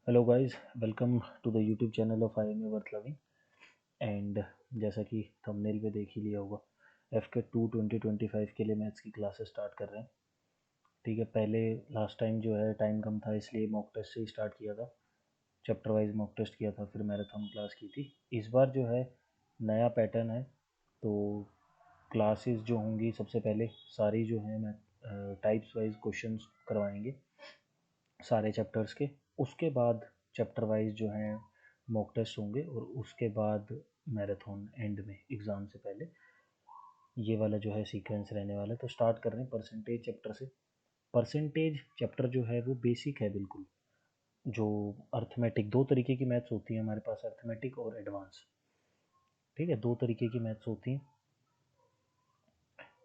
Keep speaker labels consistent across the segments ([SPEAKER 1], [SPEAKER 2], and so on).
[SPEAKER 1] Hello guys, welcome to the YouTube channel of IMA worth loving. And जैसा कि thumbnail पे देख ही लिया होगा, FK2 2025 के लिए मैथ्स की क्लासेस स्टार्ट कर रहे हैं। ठीक है, पहले लास्ट टाइम जो है टाइम कम था, इसलिए मॉक टेस्ट से ही स्टार्ट किया था। चैप्टर वाइज मॉक टेस्ट किया था, फिर मैराथन क्लास की थी। इस बार जो है नया पैटर्न है, तो क्लासेस जो होंगी सबसे पहले सारी जो है मैं टाइप्स वाइज क्वेश्चंस करवाएंगे सारे चैप्टर्स के। उसके बाद चैप्टर वाइज जो है मॉक टेस्ट होंगे, और उसके बाद मैराथन एंड में एग्ज़ाम से पहले। ये वाला जो है सीक्वेंस रहने वाला है। तो स्टार्ट कर रहे हैं परसेंटेज चैप्टर से। परसेंटेज चैप्टर जो है वो बेसिक है बिल्कुल। जो अर्थमेटिक, दो तरीके की मैथ्स होती है हमारे पास, अर्थमेटिक और एडवांस। ठीक है, दो तरीके की मैथ्स होती हैं,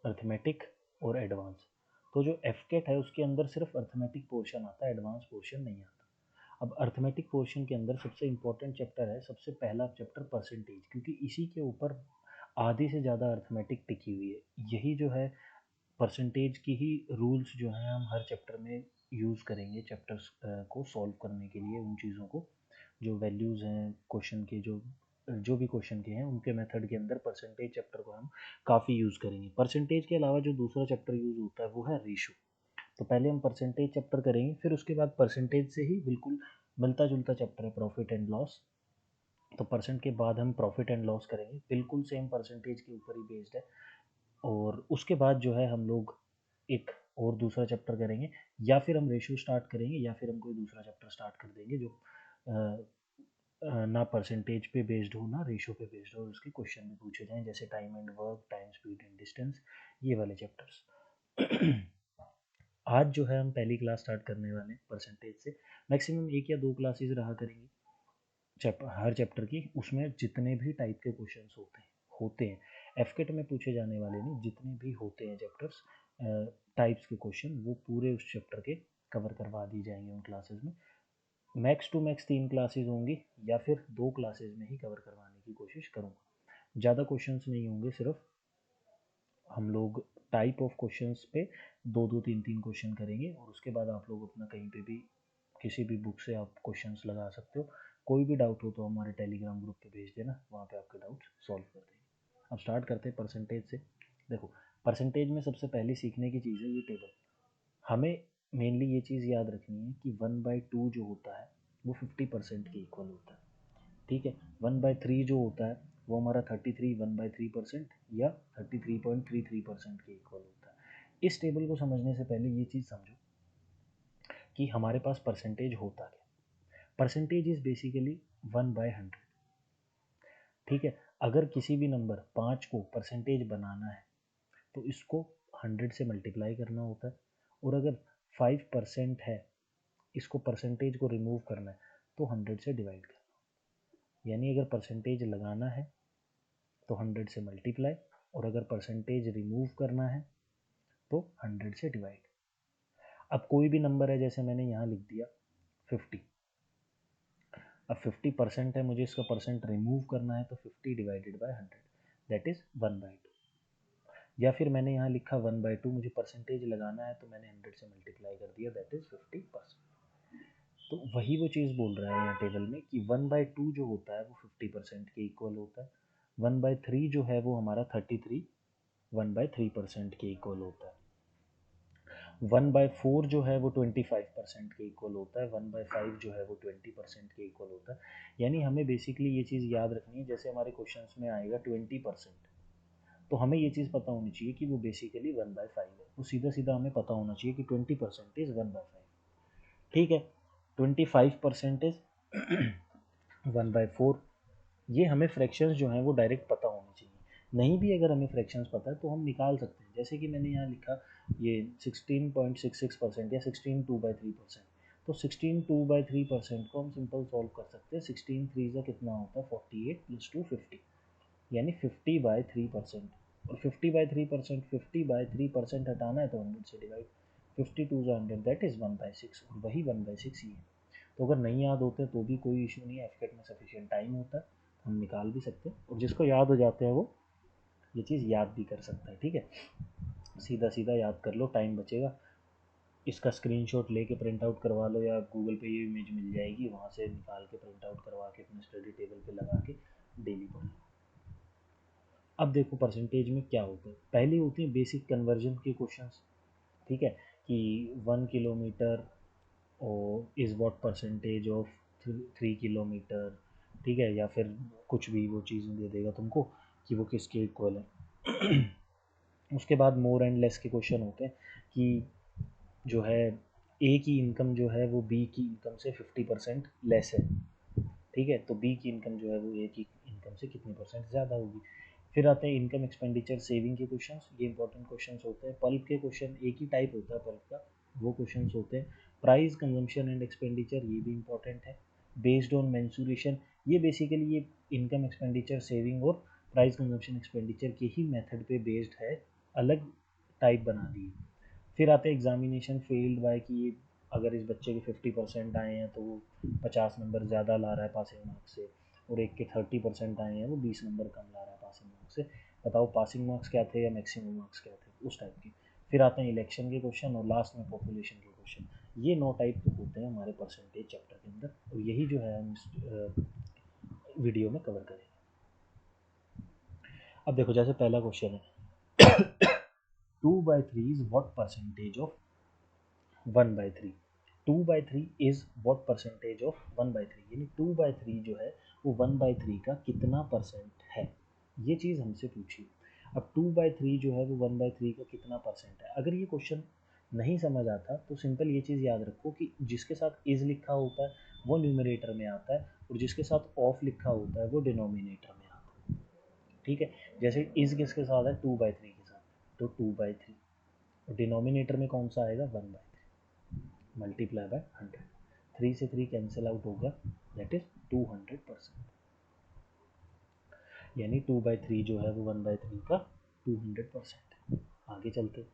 [SPEAKER 1] अर्थमेटिक और एडवांस। तो जो एफकेट है उसके अंदर सिर्फ अर्थमेटिक पोर्शन आता है, एडवांस पोर्शन नहीं आता। अब अर्थमेटिक पोर्शन के अंदर सबसे इम्पोर्टेंट चैप्टर है, सबसे पहला चैप्टर परसेंटेज, क्योंकि इसी के ऊपर आधी से ज़्यादा अर्थमेटिक टिकी हुई है। यही जो है परसेंटेज की ही रूल्स जो हैं हम हर चैप्टर में यूज़ करेंगे, चैप्टर्स को सॉल्व करने के लिए। उन चीज़ों को, जो वैल्यूज़ हैं क्वेश्चन के, जो जो भी क्वेश्चन के हैं उनके मेथड के अंदर परसेंटेज चैप्टर को हम काफ़ी यूज़ करेंगे। परसेंटेज के अलावा जो दूसरा चैप्टर यूज़ होता है वो है रेशो। तो पहले हम परसेंटेज चैप्टर करेंगे, फिर उसके बाद परसेंटेज से ही बिल्कुल मिलता जुलता चैप्टर है प्रॉफिट एंड लॉस। तो परसेंट के बाद हम प्रॉफिट एंड लॉस करेंगे, बिल्कुल सेम परसेंटेज के ऊपर ही बेस्ड है। और उसके बाद जो है हम लोग एक और दूसरा चैप्टर करेंगे, या फिर हम रेशियो स्टार्ट करेंगे, या फिर हम कोई दूसरा चैप्टर स्टार्ट कर देंगे जो ना परसेंटेज पे बेस्ड हो ना रेशियो पे बेस्ड हो, और उसके क्वेश्चन भी पूछे जाएं, जैसे time and work, time speed and distance, ये वाले चैप्टर्स। आज जो है हम पहली क्लास स्टार्ट करने वाले हैं परसेंटेज से। मैक्सिमम एक या दो क्लासेस रहा करेंगी हर चैप्टर की। उसमें जितने भी टाइप के क्वेश्चंस होते हैं एफकेट में पूछे जाने वाले नहीं, जितने भी होते हैं चैप्टर्स टाइप्स के क्वेश्चन, वो पूरे उस चैप्टर के कवर करवा दी जाएंगे उन क्लासेस में। मैक्स टू मैक्स 3 क्लासेस होंगी, या फिर 2 क्लासेस में ही कवर करवाने की कोशिश करूँगा। ज़्यादा क्वेश्चंस नहीं होंगे, सिर्फ हम लोग टाइप ऑफ क्वेश्चंस पे दो दो तीन तीन क्वेश्चन करेंगे, और उसके बाद आप लोग अपना कहीं पे भी किसी भी बुक से आप क्वेश्चंस लगा सकते हो। कोई भी डाउट हो तो हमारे टेलीग्राम ग्रुप पे भेज देना, वहाँ पे आपके डाउट्स सॉल्व कर देंगे। अब स्टार्ट करते हैं परसेंटेज से। देखो, परसेंटेज में सबसे पहले सीखने की चीज़ है ये टेबल। हमें मेनली ये चीज़ याद रखनी है कि 1/2 जो होता है वो 50% के इक्वल होता है। ठीक है, 1/3 जो होता है वो हमारा 33 1/3% या 33.33% के इक्वल होता है। इस टेबल को समझने से पहले ये चीज़ समझो कि हमारे पास परसेंटेज होता क्या। Percentage is basically 1/100। ठीक है, अगर किसी भी नंबर 5 को परसेंटेज बनाना है तो इसको 100 से मल्टीप्लाई करना होता है। और अगर 5% है, इसको परसेंटेज को रिमूव करना है तो 100 से डिवाइड करना। यानी अगर परसेंटेज लगाना है तो 100 से मल्टीप्लाई, और अगर परसेंटेज रिमूव करना है तो 100 से डिवाइड। अब कोई भी नंबर है, जैसे मैंने यहाँ लिख दिया 50। अब 50% है, मुझे इसका परसेंट रिमूव करना है, तो 50 डिवाइडेड बाय 100, दैट इज़ 1/2। या फिर मैंने यहाँ लिखा 1/2, मुझे परसेंटेज लगाना है तो मैंने 100 से मल्टीप्लाई कर दिया, दैट इज़ 50%। तो वही वो चीज़ बोल रहा है यहाँ टेबल में कि 1/2 जो होता है वो 50% के इक्वल होता है। 1/3 जो है वो हमारा 33 1/3% के इक्वल होता है। 1/4 जो है वो 25% के इक्वल होता है। 1/5 जो है वो 20% के इक्वल होता है। यानी हमें बेसिकली ये चीज़ याद रखनी है, जैसे हमारे क्वेश्चंस में आएगा 20%, तो हमें ये चीज़ पता होनी चाहिए कि वो बेसिकली 1/5 है। वो सीधा सीधा हमें पता होना चाहिए कि 20% इज़ 1/5। ठीक है, 25% इज़ 1/4। ये हमें फ्रैक्शंस जो हैं वो डायरेक्ट पता होनी चाहिए। नहीं भी अगर हमें फ्रैक्शंस पता है तो हम निकाल सकते हैं, जैसे कि मैंने यहाँ लिखा ये 16.66% या 16/2/3%। तो 16/2/3% को हम सिंपल सॉल्व कर सकते हैं। 16 3 कितना होता है 48 + 2 50, यानी 50/3%। और 50/3%, 50/3% हटाना है तो 100 से डिवाइड। 52 100, दैट इज़ 1/6, और वही 1/6 ही है। तो अगर नहीं याद होते तो भी कोई इशू नहीं है, एफकेट में सफिशिएंट टाइम होता है, हम निकाल भी सकते हैं। और जिसको याद हो जाते हैं वो ये चीज़ याद भी कर सकता है। ठीक है, सीधा सीधा याद कर लो, टाइम बचेगा। इसका स्क्रीनशॉट लेके प्रिंट आउट करवा लो या गूगल पे ये इमेज मिल जाएगी, वहाँ से निकाल के प्रिंट आउट करवा के अपने स्टडी टेबल पे लगा के डेली पढ़ लो। अब देखो परसेंटेज में क्या होता है, पहले होती है बेसिक कन्वर्जन के क्वेश्चंस, ठीक है, कि 1 किलोमीटर और is what percentage of 3 kilometre, ठीक है, या फिर कुछ भी वो चीज़ें दे देगा तुमको कि वो किसके इक्वल है। उसके बाद मोर एंड लेस के क्वेश्चन होते हैं कि जो है ए की इनकम जो है वो बी की इनकम से 50% लेस है, ठीक है, तो बी की इनकम जो है वो ए की इनकम से कितनी परसेंट ज़्यादा होगी। फिर आते हैं इनकम एक्सपेंडिचर सेविंग के क्वेश्चंस, ये इंपॉर्टेंट क्वेश्चंस होते हैं। पल्प के क्वेश्चन एक ही टाइप होता है पल्प का, वो क्वेश्चंस होते हैं। प्राइस कंजम्पशन एंड एक्सपेंडिचर, ये भी इंपॉर्टेंट है। बेस्ड ऑन मेंसुरेशन, ये बेसिकली ये इनकम एक्सपेंडिचर सेविंग और प्राइस कंजम्पशन एक्सपेंडिचर के ही मेथड पे बेस्ड है, अलग टाइप बना दिए। फिर आते हैं एग्जामिनेशन फेल्ड बाय, कि अगर इस बच्चे के 50% आए हैं तो वो 50 नंबर ज़्यादा ला रहा है पासिंग मार्क्स से, और एक के 30% आए हैं वो 20 नंबर कम ला रहा है पासिंग मार्क्स से, बताओ पासिंग मार्क्स क्या थे या मैक्सिमम मार्क्स क्या थे, उस टाइप की। फिर आते हैं इलेक्शन के क्वेश्चन और लास्ट में पॉपुलेशन के क्वेश्चन। ये 9 टाइप के होते हैं हमारे परसेंटेज चैप्टर के अंदर, और यही जो है हम इस वीडियो में कवर करेंगे। अब देखो जैसे पहला क्वेश्चन है, 2/3 is what percentage of 1/3। 2/3 is what percentage of 1/3, यानी 2/3 जो है वो 1/3 का कितना परसेंट है, ये चीज़ हमसे पूछी। अब 2/3 जो है वो 1/3 का कितना परसेंट है, अगर ये क्वेश्चन नहीं समझ आता तो सिंपल ये चीज़ याद रखो कि जिसके साथ इज लिखा होता है वो न्यूमरेटर में आता है, और जिसके साथ ऑफ लिखा होता है वो डिनोमिनेटर में आता है, ठीक है। जैसे इज किसके साथ है, 2/3 के साथ, तो 2/3, और डिनोमिनेटर में कौन सा आएगा, 1/3, मल्टीप्लाई बाय 100, 3 से 3 कैंसिल आउट होगा, दैट इज 200%, यानी 2/3 जो है वो 1/3 का 200% है। आगे चलते,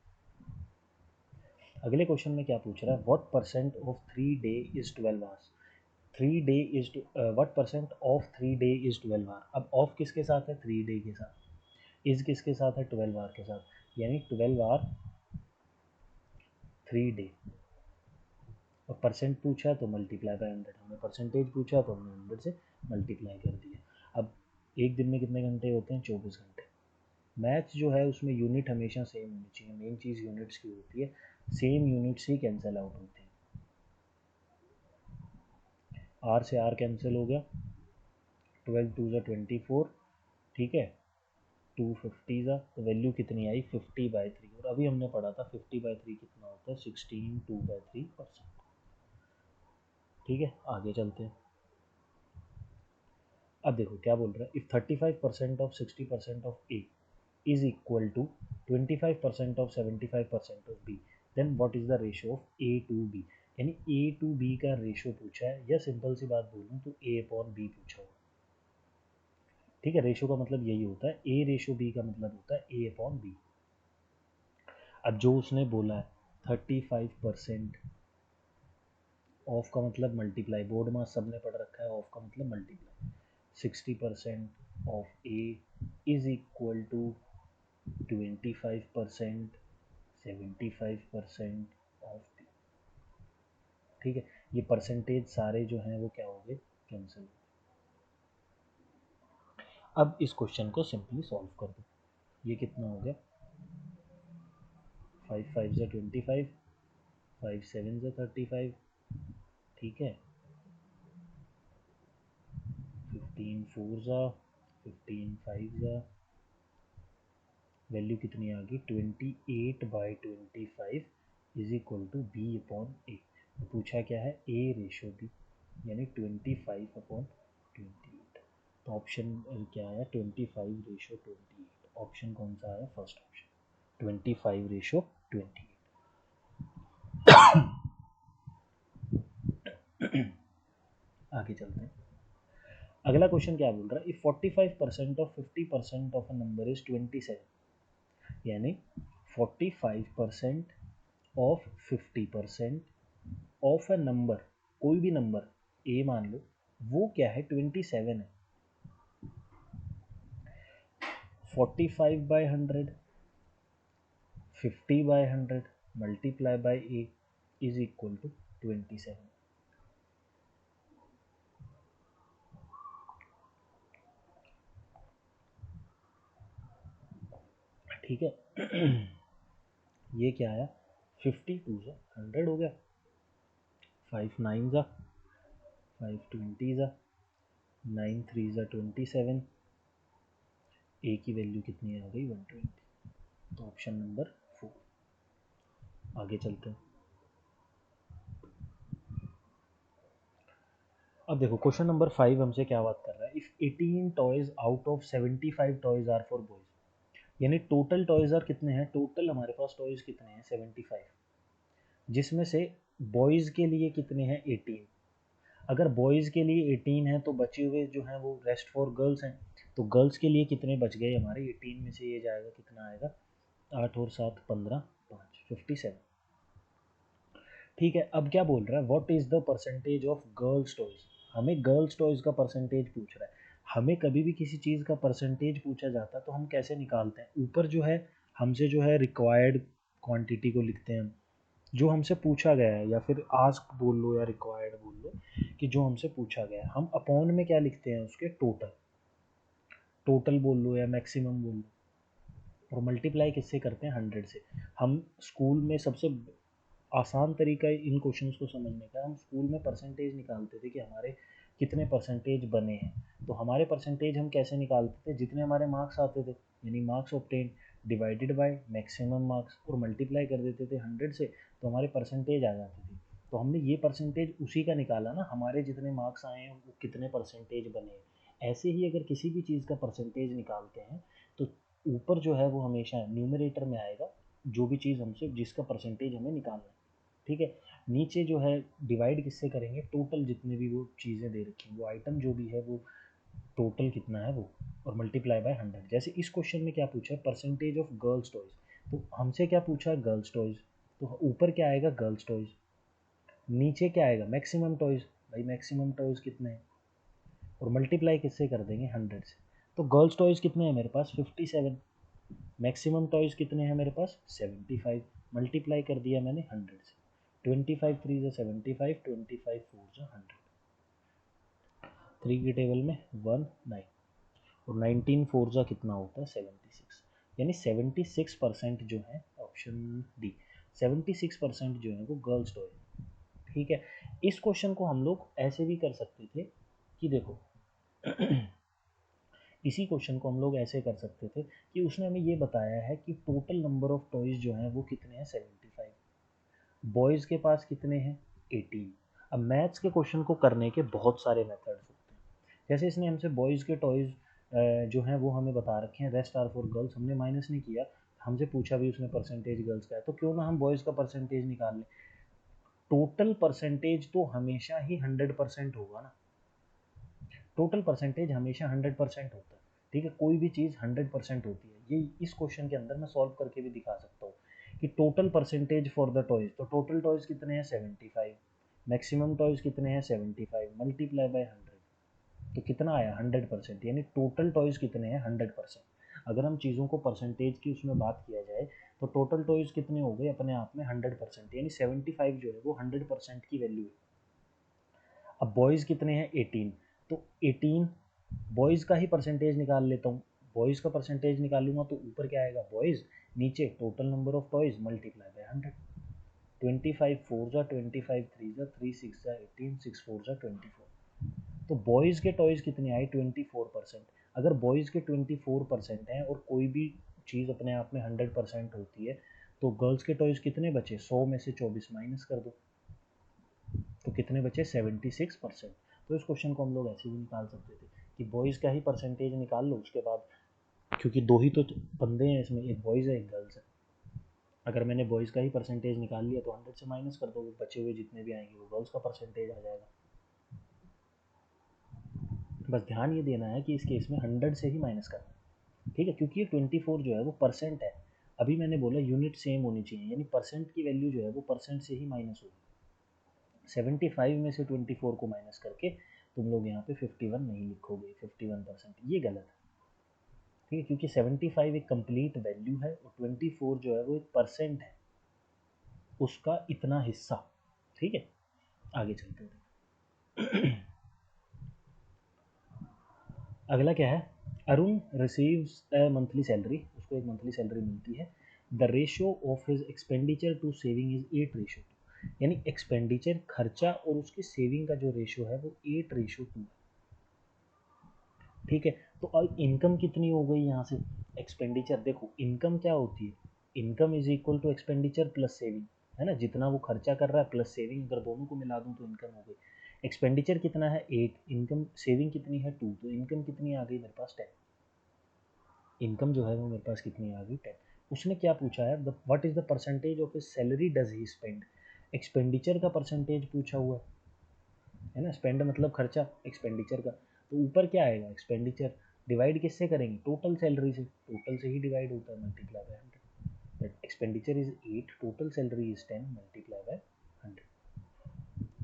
[SPEAKER 1] अगले क्वेश्चन में क्या पूछ रहा है, what percent of 3 day is 12 hours. 3 day is what percent of 3 day is 12 hour. अब ऑफ किसके साथ है, 3 डे के साथ, इज किसके साथ है, 12 आवर के साथ, यानी 12 आवर 3 डे, और परसेंट पूछा है तो मल्टीप्लाई बाय 100, हमने परसेंटेज पूछा तो हमने 100 से मल्टीप्लाई कर दिया। अब एक दिन में कितने घंटे होते हैं, 24 घंटे। मैथ्स जो है उसमें यूनिट हमेशा सेम होनी चाहिए, मेन चीज़ यूनिट्स की होती है, सेम यूनिट्स ही कैंसिल आउट होते हैं। आर से आर कैंसिल हो गया, 12 2 ज़ा 24, ठीक है, 2 50 ज़ा, तो वैल्यू कितनी आई, 50/3, और अभी हमने पढ़ा था 50/3 कितना होता है, 16 2/3%, ठीक है। आगे चलते हैं, अब देखो क्या बोल रहा है, if 35% of 60% of A is equal to 25% of 75% of B, then what is the ratio of A to B. यानी ए टू बी का रेशो पूछा है, या सिंपल सी बात बोलूँ तो ए अपॉन बी पूछा हुआ, ठीक है। रेशो का मतलब यही होता है, ए रेशो बी का मतलब होता है ए अपॉन बी। अब जो उसने बोला है 35%, ऑफ का मतलब मल्टीप्लाई, बोर्ड में सबने पढ़ रखा है, ऑफ का मतलब multiply, 60% of A is equal to 25% 75% of B, ठीक है। ये परसेंटेज सारे जो हैं वो क्या हो गए, कैंसिल। अब इस क्वेश्चन को सिंपली सॉल्व कर दो, ये कितना हो गया, 5 5 ज़ा 25, 5 7 ज़ा 35, ठीक है, 15 4 ज़ा 15 5 ज़ा, वैल्यू कितनी आ गई, 28/25 is equal to B upon A. पूछा क्या है, ए रेशो बी, यानी 25/28, तो ऑप्शन क्या आया, 25/28, ऑप्शन कौन सा आया, फर्स्ट ऑप्शन, 25/28। आगे चलते हैं, अगला क्वेश्चन क्या बोल रहा है, if 45% of 50% of a number is 27, यानी 45% ऑफ 50% ऑफ अ नंबर, कोई भी नंबर ए मान लो, वो क्या है, 27 है। 45/100, 50/100 multiply by A, is equal to 27। ठीक है। ये क्या आया, 50 2 जा 100 हो गया, 5 9 जा 5 20 जा 9 3 जा 27, ए की वैल्यू कितनी आ गई 120। तो ऑप्शन नंबर 4। आगे चलते हैं। अब देखो क्वेश्चन नंबर 5 हमसे क्या बात कर रहा है, if 18 toys out of 75 toys are for boys, यानी टोटल टॉयज आर कितने हैं, टोटल हमारे पास टॉयज कितने हैं 75, जिसमें से बॉयज़ के लिए कितने हैं 18। अगर बॉयज़ के लिए 18 है तो बचे हुए जो हैं वो रेस्ट फॉर गर्ल्स हैं, तो गर्ल्स के लिए कितने बच गए हमारे 18 में से, ये जाएगा कितना आएगा 8 और 7 15 5 57। ठीक है, अब क्या बोल रहा है, what is the percentage of girls toys, हमें गर्ल्स टॉयज का परसेंटेज पूछ रहा है। हमें कभी भी किसी चीज़ का परसेंटेज पूछा जाता है तो हम कैसे निकालते हैं, ऊपर जो है हमसे जो है रिक्वायर्ड क्वांटिटी को लिखते हैं हम, जो हमसे पूछा गया है, या फिर आस्क बोल लो या रिक्वायर्ड बोल लो, कि जो हमसे पूछा गया है, हम अपॉन में क्या लिखते हैं उसके, टोटल, टोटल बोल लो या मैक्सिमम बोल लो, और मल्टीप्लाई किससे करते हैं 100 से। हम स्कूल में सबसे आसान तरीका इन क्वेश्चंस को समझने का, हम स्कूल में परसेंटेज निकालते थे कि हमारे कितने परसेंटेज बने हैं, तो हमारे परसेंटेज हम कैसे निकालते थे, जितने हमारे मार्क्स आते थे, यानी marks obtain divided by maximum marks, और मल्टीप्लाई कर देते थे 100 से, तो हमारे परसेंटेज आ जाती थी। तो हमने ये परसेंटेज उसी का निकाला ना, हमारे जितने मार्क्स आए हैं वो कितने परसेंटेज बने हैं। ऐसे ही अगर किसी भी चीज़ का परसेंटेज निकालते हैं तो ऊपर जो है वो हमेशा न्यूमरेटर में आएगा, जो भी चीज़ हमसे जिसका परसेंटेज हमें निकालना है। ठीक है, नीचे जो है डिवाइड किससे करेंगे, टोटल जितने भी वो चीज़ें दे रखी हैं, वो आइटम जो भी है वो टोटल कितना है वो, और मल्टीप्लाई बाय 100। जैसे इस क्वेश्चन में क्या पूछा है, परसेंटेज ऑफ गर्ल्स टॉयज, तो हमसे क्या पूछा है गर्ल्स टॉयज, तो ऊपर क्या आएगा गर्ल्स टॉयज, नीचे क्या आएगा मैक्सिमम टॉयज, भाई मैक्सिमम टॉयज कितने हैं, और मल्टीप्लाई किससे कर देंगे 100 से। तो गर्ल्स टॉयज कितने हैं मेरे पास 57, मैक्सिमम टॉयज कितने हैं मेरे पास 75, मल्टीप्लाई कर दिया मैंने 100 से, 25 3 जा 75, 25 4 जा 100, 3 की टेबल में 1 9, और 19 4 जा कितना होता है 76, यानी 76% जो है ऑप्शन डी, 76% जो है वो गर्ल्स टॉय। ठीक है, इस क्वेश्चन को हम लोग ऐसे भी कर सकते थे कि देखो इसी क्वेश्चन को हम लोग ऐसे कर सकते थे कि उसने हमें ये बताया है कि टोटल नंबर ऑफ टॉयज जो हैं वो कितने हैं 75, बॉयज़ के पास कितने हैं 18। अब मैथ्स के क्वेश्चन को करने के बहुत सारे मेथड्स होते हैं, जैसे इसने हमसे बॉयज़ के टॉयज़ जो हैं वो हमें बता रखे हैं, रेस्ट आर फॉर गर्ल्स, हमने माइनस नहीं किया, हमसे पूछा भी उसने परसेंटेज गर्ल्स का है, तो क्यों ना हम बॉयज़ का परसेंटेज निकाल लें। टोटल परसेंटेज तो हमेशा ही 100% होगा ना, टोटल परसेंटेज हमेशा 100% होता है। ठीक है, कोई भी चीज़ 100% होती है, ये इस क्वेश्चन के अंदर मैं सॉल्व करके भी दिखा सकता हूँ कि total percentage for the toys, तो टोटल टॉयज कितने हैं 75, मैक्सिमम टॉयज कितने हैं 75, मल्टीप्लाई बाय 100, तो कितना आया 100%, यानी टोटल टॉयज कितने हैं 100%। अगर हम चीज़ों को परसेंटेज की उसमें बात किया जाए तो टोटल टॉयज कितने हो गए अपने आप में 100%, यानी 75 जो है वो 100% की वैल्यू है। अब बॉयज़ कितने हैं 18, तो 18 बॉयज़ का ही परसेंटेज निकाल लेता हूँ, बॉयज़ का परसेंटेज निकालूंगा तो ऊपर क्या आएगा बॉयज़, नीचे total number of toys multiply by 100, 25 4 जा 25 3 जा 3 6 जा 18 6 4 जा 24, तो बॉयज़ के टॉयज़ कितने आए 24%। अगर बॉयज़ के 24% हैं और कोई भी चीज़ अपने आप में 100% होती है, तो गर्ल्स के टॉयज़ कितने बचे, 100 में से 24 माइनस कर दो, तो कितने बचे 76%। तो इस क्वेश्चन को हम लोग ऐसे भी निकाल सकते थे कि बॉयज़ का ही परसेंटेज निकाल लो, उसके बाद क्योंकि दो ही तो बंदे हैं इसमें, एक बॉयज़ है एक गर्ल्स है, अगर मैंने बॉयज़ का ही परसेंटेज निकाल लिया तो 100 से माइनस कर दो, बचे हुए जितने भी आएंगे वो गर्ल्स का परसेंटेज आ जाएगा। बस ध्यान ये देना है कि इस केस में 100 से ही माइनस करना है। ठीक है, क्योंकि ये 24 जो है वो परसेंट है, अभी मैंने बोला यूनिट सेम होनी चाहिए, यानी परसेंट की वैल्यू जो है वो परसेंट से ही माइनस होगी। 75 में से 24 को माइनस करके तुम लोग यहाँ पे 51 नहीं लिखोगे, 51%, ये गलत है। ठीक है, क्योंकि 75 एक कंप्लीट वैल्यू है और 24 जो है वो एक परसेंट है, उसका इतना हिस्सा, ठीक है, आगे चलते हैं। अगला क्या है, Arun receives a monthly salary, उसको एक मंथली सैलरी मिलती है। The ratio of his expenditure to saving is 8:2, यानी एक्सपेंडिचर खर्चा और उसकी सेविंग का जो रेशियो है वो 8:2 है। ठीक है, तो अब इनकम कितनी हो गई यहाँ से, एक्सपेंडिचर, देखो इनकम क्या होती है, income is equal to expenditure plus saving, है ना, जितना वो खर्चा कर रहा है प्लस सेविंग, अगर दोनों को मिला दूं तो इनकम हो गई। एक्सपेंडिचर कितना है 8, इनकम सेविंग कितनी है 2, तो इनकम कितनी आ गई मेरे पास 10, इनकम जो है वो मेरे पास कितनी आ गई 10। उसने क्या पूछा है, what is the percentage of his salary does he spend, expenditure का परसेंटेज पूछा हुआ है ना, स्पेंड मतलब खर्चा, एक्सपेंडिचर का, तो ऊपर क्या आएगा, एक्सपेंडिचर डिवाइड किससे करेंगे, टोटल सैलरी से, टोटल से ही डिवाइड होता है, multiply by 100, that expenditure is 8, total salary is 10, multiply by 100,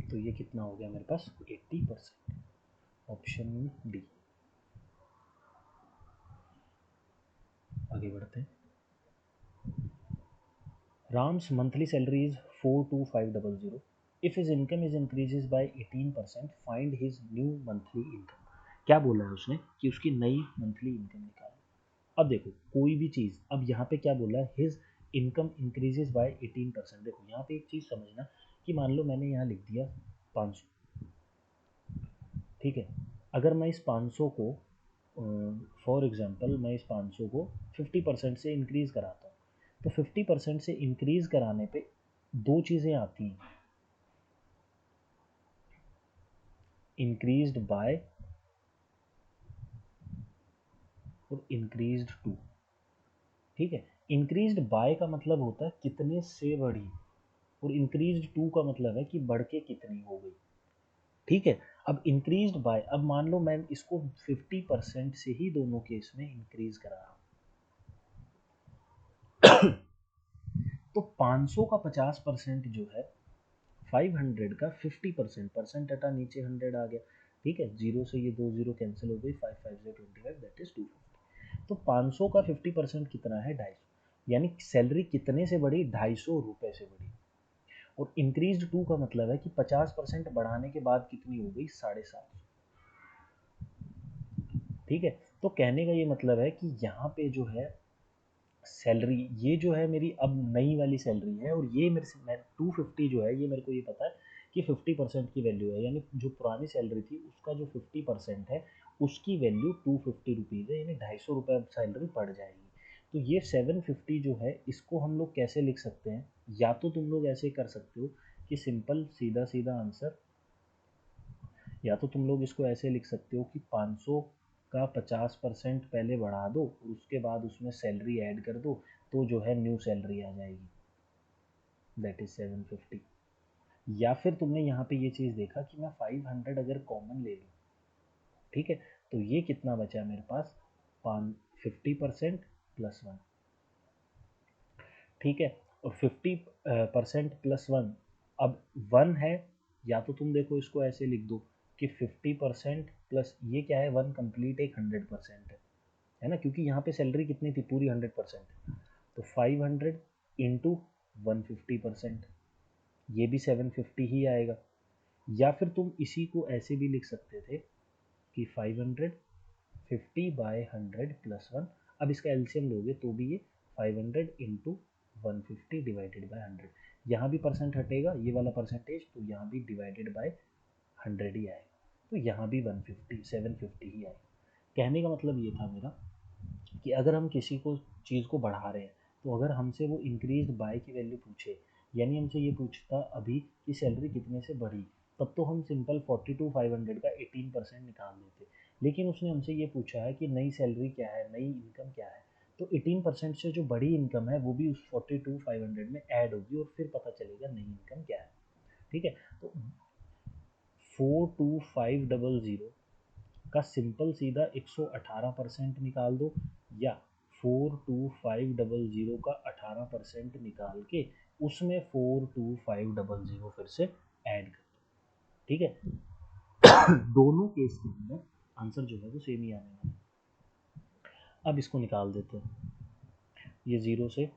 [SPEAKER 1] तो ये कितना हो गया मेरे पास 80%, ऑप्शन डी। आगे बढ़ते हैं। Ram's monthly salary is 42500, if his income is increases by 18%, find his new monthly income. क्या बोला है उसने कि उसकी नई मंथली इनकम निकालो। अब देखो कोई भी चीज़, अब यहाँ पे क्या बोला है, हिज इनकम इंक्रीजेस बाय 18%, देखो यहाँ पे एक चीज़ समझना कि मान लो मैंने यहाँ लिख दिया 500, ठीक है, अगर मैं इस 500 को फॉर एग्जांपल मैं इस 500 को 50% से इंक्रीज़ कराता हूँ, तो 50% से इंक्रीज़ कराने पे दो चीज़ें आती हैं, इंक्रीज्ड बाय और इंक्रीज्ड टू। ठीक है, इंक्रीज्ड बाय का मतलब होता है कितने से बढ़ी, और इंक्रीज्ड टू का मतलब है कि बढ़ के कितनी हो गई। ठीक है, अब इंक्रीज्ड बाय, अब मान लो मैं इसको 50% से ही दोनों केस में इंक्रीज करा रहा हूँ, तो 500 का 50% जो है 500 का 50%, परसेंट हटा नीचे 100 आ गया। ठीक है, जीरो से ये दो जीरो कैंसिल हो गई, 5 5 25, दैट इज 250। तो 500 का 50% कितना है 250, यानी सैलरी कितने से बढ़ी, 250 रुपये से बढ़ी। और इंक्रीज टू का मतलब है कि 50% बढ़ाने के बाद कितनी हो गई, 750। ठीक है, तो कहने का ये मतलब है कि यहाँ पे जो है सैलरी, ये जो है मेरी अब नई वाली सैलरी है, और ये मेरे से मैं 250 जो है, ये मेरे को ये पता है कि 50% की वैल्यू है, यानी जो पुरानी सैलरी थी उसका जो 50% है उसकी वैल्यू 250 रुपीज़ है, यानी 250 रुपये अब सैलरी बढ़ जाएगी। तो ये 750 जो है इसको हम लोग कैसे लिख सकते हैं, या तो तुम लोग ऐसे कर सकते हो कि सिंपल सीधा सीधा आंसर, या तो तुम लोग इसको ऐसे लिख सकते हो कि 500 का 50% पहले बढ़ा दो और उसके बाद उसमें सैलरी ऐड कर दो, तो जो है न्यू सैलरी आ जाएगी, दैट इज 750। या फिर तुमने यहाँ पे ये चीज़ देखा कि मैं 500 अगर कॉमन ले लूँ, ठीक है, तो ये कितना बचा मेरे पास, 50% +1, ठीक है, और 50% +1, अब 1 है, या तो तुम देखो इसको ऐसे लिख दो कि 50% प्लस ये क्या है, 1 कंप्लीट एक 100% है ना, क्योंकि यहाँ पे सैलरी कितनी थी, पूरी 100%, तो 500 इंटू 150%, ये भी 750 ही आएगा। या फिर तुम इसी को ऐसे भी लिख सकते थे कि 500 50/100 +1, अब इसका एलसीएम लोगे तो भी ये 500 इंटू 150 डिवाइडेड बाय 100, यहाँ भी परसेंट हटेगा ये वाला परसेंटेज, तो यहाँ भी डिवाइडेड बाय 100 ही आएगा, तो यहाँ भी 150 750 ही आएगा। कहने का मतलब ये था मेरा कि अगर हम किसी को चीज़ को बढ़ा रहे हैं, तो अगर हमसे वो इंक्रीज बाय की वैल्यू पूछे, यानी हमसे ये पूछता अभी कि सैलरी कितने से बढ़ी, तब तो हम सिंपल 42,500 का 18% निकाल देते, लेकिन उसने हमसे ये पूछा है कि नई सैलरी क्या है, नई इनकम क्या है, तो 18% से जो बड़ी इनकम है वो भी उस 42,500 में ऐड होगी और फिर पता चलेगा नई इनकम क्या है। ठीक है, तो 42500 का सिंपल सीधा 118% निकाल दो, या 42500 का 18% निकाल के उसमें 42500 फिर से ऐड कर दो। ठीक है, दोनों केस के अंदर आंसर जो है वो सेम ही आने वाला है। अब इसको निकाल देते हैं, ये ज़ीरो से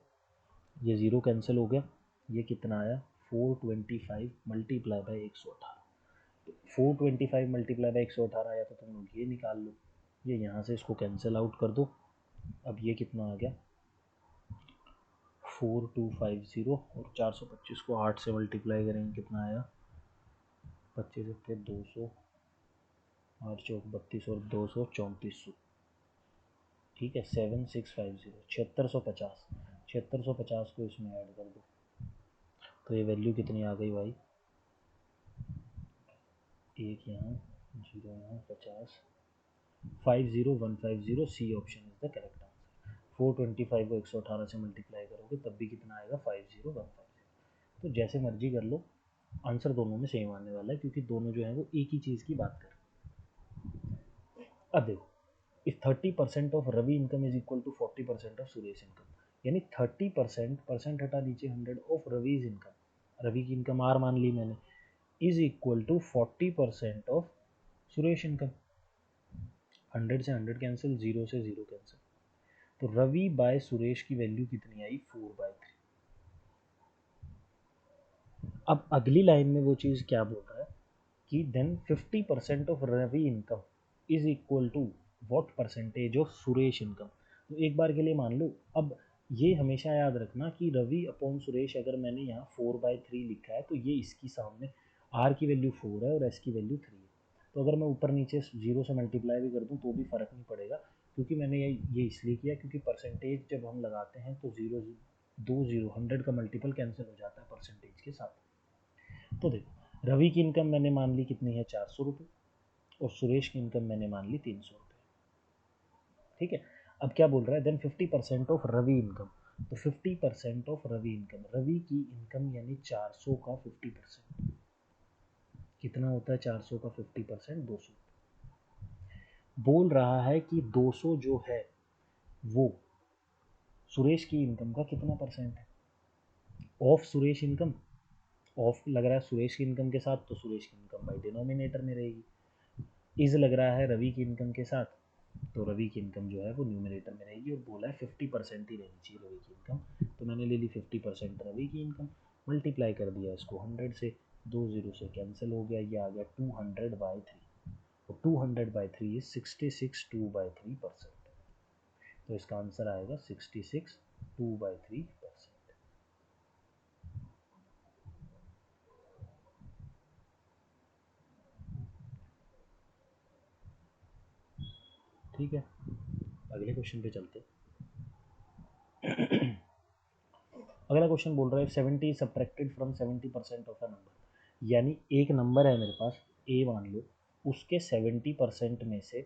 [SPEAKER 1] ये ज़ीरो कैंसिल हो गया, ये कितना आया 425 मल्टीप्लाई बाई 118। 425 मल्टीप्लाई बाई 118 आया तो तुम लोग ये निकाल लो, ये यहाँ से इसको कैंसिल आउट कर दो। अब ये कितना आ गया 4250 और 425 को 8 से मल्टीप्लाई करेंगे कितना आया 25 से 200, 8 चौक 32 और 200 3400। ठीक है 7650 7650 7650 को इसमें ऐड कर दो तो ये वैल्यू कितनी आ गई भाई, एक यहाँ 0 यहाँ 50 50150। C option is the correct answer. 425 को 118 से मल्टीप्लाई करोगे तब भी कितना आएगा 50150। तो जैसे मर्जी कर लो, आंसर दोनों में सेम आने वाला है क्योंकि दोनों जो है वो एक ही चीज़ की बात कर। अब देखो if 30% of Ravi income is equal to 40% of Suresh income, यानी 30% परसेंट हटा दीजिए 100 ऑफ रवीज इनकम, रवि की इनकम आर मान ली मैंने, is equal to 40% of Suresh income. 100 से 100 कैंसिल, 0 से 0 कैंसिल, तो रवि बाय सुरेश की वैल्यू कितनी आई 4/3। अब अगली लाइन में वो चीज़ क्या बोल रहा है कि then 50% of Ravi income is equal to what percentage of Suresh income. तो एक बार के लिए मान लो, अब ये हमेशा याद रखना कि रवि अपॉन सुरेश अगर मैंने यहाँ 4/3 लिखा है तो ये इसकी सामने आर की वैल्यू 4 है और एस की वैल्यू 3 है। तो अगर मैं ऊपर नीचे 0 से मल्टीप्लाई भी कर दूँ तो भी फ़र्क नहीं पड़ेगा, क्योंकि मैंने ये इसलिए किया क्योंकि परसेंटेज जब हम लगाते हैं तो 100 का मल्टीपल कैंसिल हो जाता है परसेंटेज के साथ। तो देखो रवि की इनकम मैंने मान ली कितनी है 400 रुपये और सुरेश की इनकम मैंने मान ली 300 रुपये। ठीक है, अब क्या बोल रहा है देन 50% ऑफ रवि इनकम, तो 50% ऑफ रवि इनकम, रवि की इनकम यानी 400 का 50% कितना होता है 400 का 50% 200। बोल रहा है कि 200 जो है वो सुरेश की इनकम का कितना परसेंट है, ऑफ सुरेश इनकम, ऑफ लग रहा है सुरेश की इनकम के साथ तो सुरेश की इनकम भाई डिनोमिनेटर में रहेगी, इज लग रहा है रवि की इनकम के साथ तो रवि की इनकम जो है वो न्यूमिनेटर में रहेगी, और बोला है 50% ही रहनी चाहिए रवि की इनकम, तो मैंने ले ली 50% रवि की इनकम, मल्टीप्लाई कर दिया इसको 100 से, 2 0 से कैंसिल हो गया, ये आ गया 200/3 और 200/3 इज 66 2/3%। तो इसका आंसर आएगा 66 2/3%। ठीक है, अगले क्वेश्चन पे चलते। अगला क्वेश्चन बोल रहा है 70 subtracted from 70% of a number, यानी एक नंबर है मेरे पास ए मान लो, उसके 70% में से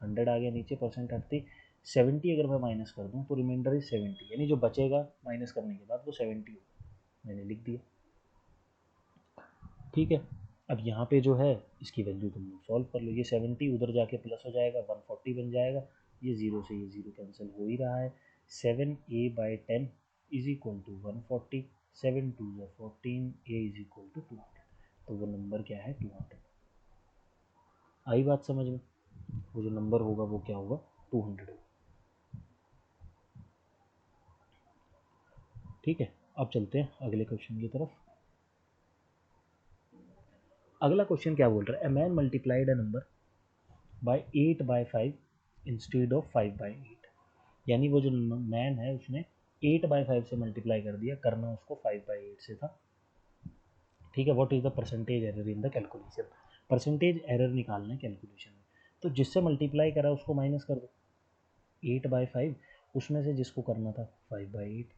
[SPEAKER 1] 100 आ गया नीचे परसेंट हटते 70 अगर मैं माइनस कर दूं तो रिमाइंडर इज 70, यानी जो बचेगा माइनस करने के बाद वो 70 होगा, मैंने लिख दिया। ठीक है, अब यहाँ पे जो है इसकी वैल्यू तुम लोग सॉल्व कर लो, ये 70 उधर जाके प्लस हो जाएगा 140 बन जाएगा, ये 0 से ये 0 कैंसिल हो ही रहा है, 7a/10 is equal to 140, 7 2 14, a is equal to 200, तो वो नंबर क्या है 200। आई बात समझ में, वो जो नंबर होगा वो क्या होगा 200 होगा। ठीक है, अब चलते हैं अगले क्वेश्चन की तरफ। अगला क्वेश्चन क्या बोल रहा है, a man multiplied a number by 8/5 instead of 5/8, यानी वो जो मैन है उसने 8/5 से मल्टीप्लाई कर दिया, करना उसको 5/8 से था। ठीक है, what is the percentage error in the calculation, percentage error निकालना है कैलकुलेशन में, तो जिससे मल्टीप्लाई करा उसको माइनस कर दो, 8/5 उसमें से जिसको करना था 5/8।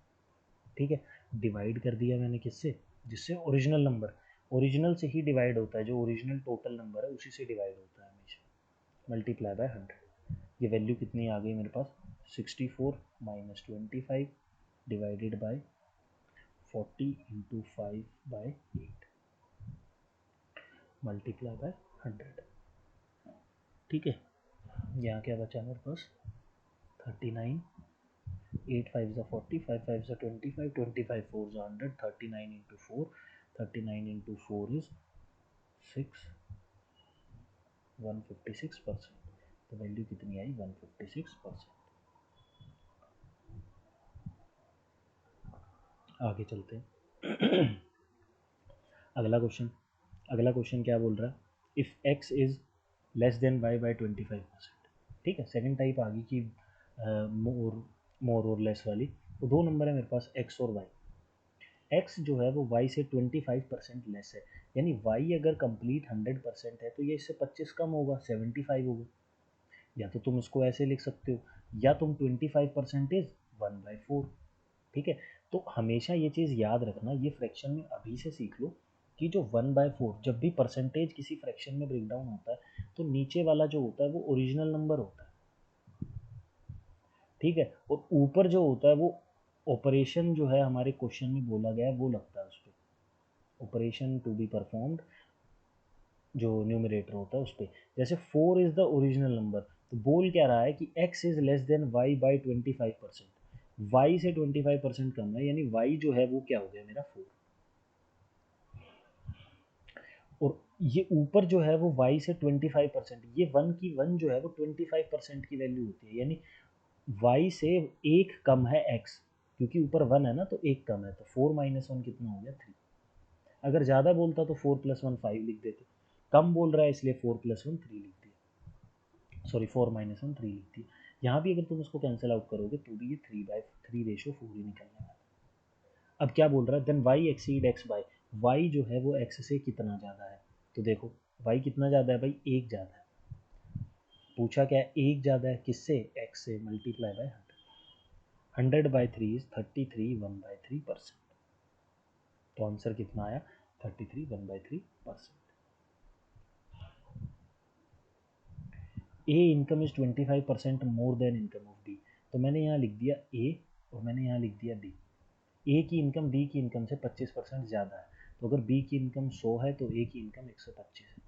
[SPEAKER 1] ठीक है, डिवाइड कर दिया मैंने किससे, जिससे ओरिजिनल नंबर, ओरिजिनल से ही डिवाइड होता है, जो ओरिजिनल टोटल नंबर है उसी से डिवाइड होता है हमेशा, मल्टीप्लाई बाय 100। ये वैल्यू कितनी आ गई मेरे पास 64 - 25 डिवाइडेड बाय 40 × 5/8 मल्टीप्लाई बाय 100। ठीक है, यहाँ क्या बचा मेरे पास 39, 8 5 40, 5 5 25, 25 4 100, 39 × 4, 39 × 4 इज 6, 156%, तो वैल्यू कितनी आई 156%। आगे चलते हैं। अगला क्वेश्चन क्या बोल रहा है, if X is less than Y by 25%। ठीक है, सेकंड टाइप आ गई कि मोर और लेस वाली। तो दो नंबर है मेरे पास एक्स और वाई। एक्स जो है वो वाई से 25% लेस है, यानी वाई अगर कंप्लीट 100% है तो ये इससे 25 कम होगा, 75 होगा। या तो तुम इसको ऐसे लिख सकते हो, या तुम 25% इज 1/4। ठीक है, तो हमेशा ये चीज़ याद रखना, ये फ्रैक्शन में अभी से सीख लो कि जो 1/4 जब भी परसेंटेज किसी फ्रैक्शन में ब्रेक डाउन होता है तो नीचे वाला जो होता है वो ओरिजिनल नंबर होता है। ठीक है, और ऊपर जो होता है वो ऑपरेशन जो है हमारे क्वेश्चन में बोला गया है वो लगता है उस पर, ऑपरेशन टू बी परफॉर्म्ड जो न्यूमरेटर होता है उस पर। जैसे 4 इज़ द ओरिजिनल नंबर, तो बोल क्या रहा है कि x is less then y by 25%। y से 25% कम है, यानी y जो है वो क्या हो गया मेरा 4। और ये ऊपर जो है वो y से 25%, ये 1 जो है वो 25% की वैल्यू होती है, यानी y से एक कम है x, क्योंकि ऊपर 1 है ना तो एक कम है, तो 4 माइनस 1 कितना हो गया 3। अगर ज़्यादा बोलता तो 4 + 1 5 लिख देते, कम बोल रहा है इसलिए 4 + 1 3 लिख दिया, सॉरी 4 - 1 3 लिख दिया। यहाँ भी अगर तुम इसको कैंसिल आउट करोगे तो भी ये 3/3 रेशो 4 ही निकलने वाला है। अब क्या बोल रहा है, then y exceed x by, y जो है वो x से कितना ज़्यादा है। तो देखो y कितना ज़्यादा है भाई, एक ज़्यादा है। पूछा क्या है, एक ज़्यादा है किससे, x से, मल्टीप्लाई बाय 100/3 इज 33 1/3%। तो आंसर कितना आया, 33 1/3%। A income is 25% more than income of B, तो मैंने यहाँ लिख दिया ए और मैंने यहाँ लिख दिया बी। ए की इनकम बी की इनकम से 25% ज़्यादा है, तो अगर बी की इनकम 100 है तो ए की इनकम 125 है।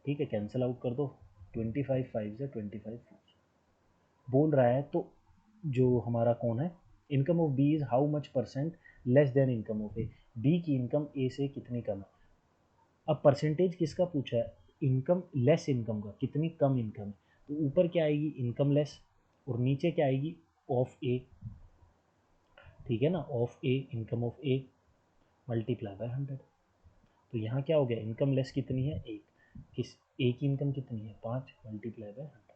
[SPEAKER 1] ठीक है, कैंसिल आउट कर दो, 25 5 से 25 बोल रहा है। तो जो हमारा कौन है, income of B is how much percent less than income of A, B की इनकम ए से कितनी कम है। अब परसेंटेज किसका पूछा है, इनकम लेस इनकम का, कितनी कम इनकम है। तो ऊपर क्या आएगी, इनकम लेस, और नीचे क्या आएगी, ऑफ ए। ठीक है ना, of A, income of A multiply by 100। तो यहाँ क्या हो गया, इनकम लेस कितनी है, एक, किस ए की इनकम कितनी है 5 multiply by 100,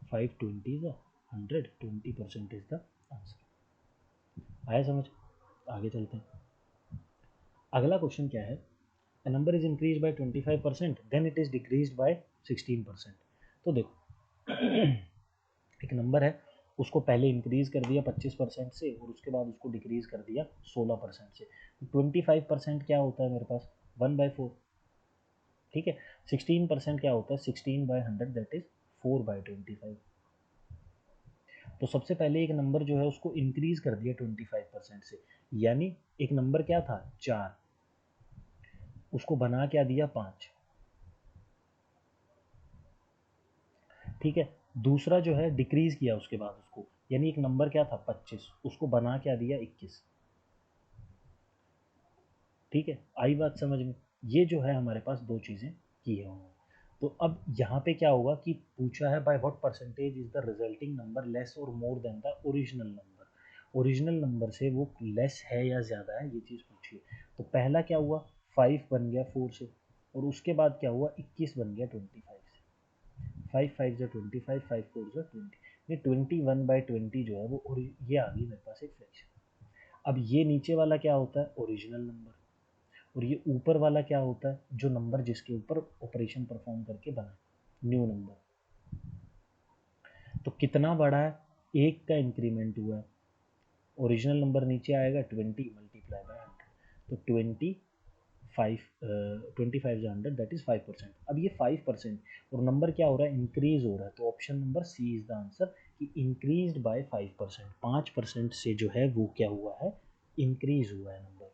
[SPEAKER 1] 5 20 is 100, 20% is the answer. आया समझ, आगे चलते हैं। अगला क्वेश्चन क्या है, a number is increased by 25% then it is decreased by 16%। तो देखो एक नंबर है, उसको पहले इंक्रीज कर दिया 25% से और उसके बाद उसको डिक्रीज कर दिया 16% से। 25% क्या होता है मेरे पास, 1/4। ठीक है, 16% क्या होता है, 16/100 दैट इज 4/25। तो सबसे पहले एक नंबर जो है उसको इंक्रीज कर दिया 25% से, यानी एक नंबर क्या था 4, उसको बना क्या दिया 5। ठीक है, दूसरा जो है डिक्रीज किया उसके बाद उसको, यानी एक नंबर क्या था 25, उसको बना क्या दिया 21। ठीक है, आई बात समझ में, ये जो है हमारे पास दो चीज़ें की है उन्होंने। तो अब यहाँ पे क्या होगा कि पूछा है by what percentage is the resulting number less और more than the original number, original number से वो लेस है या ज़्यादा है, ये चीज़ पूछिए। तो पहला क्या हुआ, 5 बन गया 4 से, और उसके बाद क्या हुआ 21 बन गया 25 से। 5 5 जो 25, 5 4 जो 20, ये 21/20 जो है वो, और ये आ गई मेरे पास एक फ्रैक्शन। अब ये नीचे वाला क्या होता है, ओरिजिनल नंबर, और ये ऊपर वाला क्या होता है, जो नंबर जिसके ऊपर ऑपरेशन परफॉर्म करके बना, न्यू नंबर। तो कितना बढ़ा है, एक का इंक्रीमेंट हुआ है, ओरिजिनल नंबर नीचे आएगा 20 मल्टीप्लाई बाय 100, तो 25 जो 100 दैट इज 5%। अब ये 5% और नंबर क्या हो रहा है, इंक्रीज हो रहा है, तो option number C is the answer, कि इंक्रीज बाय 5%, 5% से जो है वो क्या हुआ है, इंक्रीज हुआ है नंबर।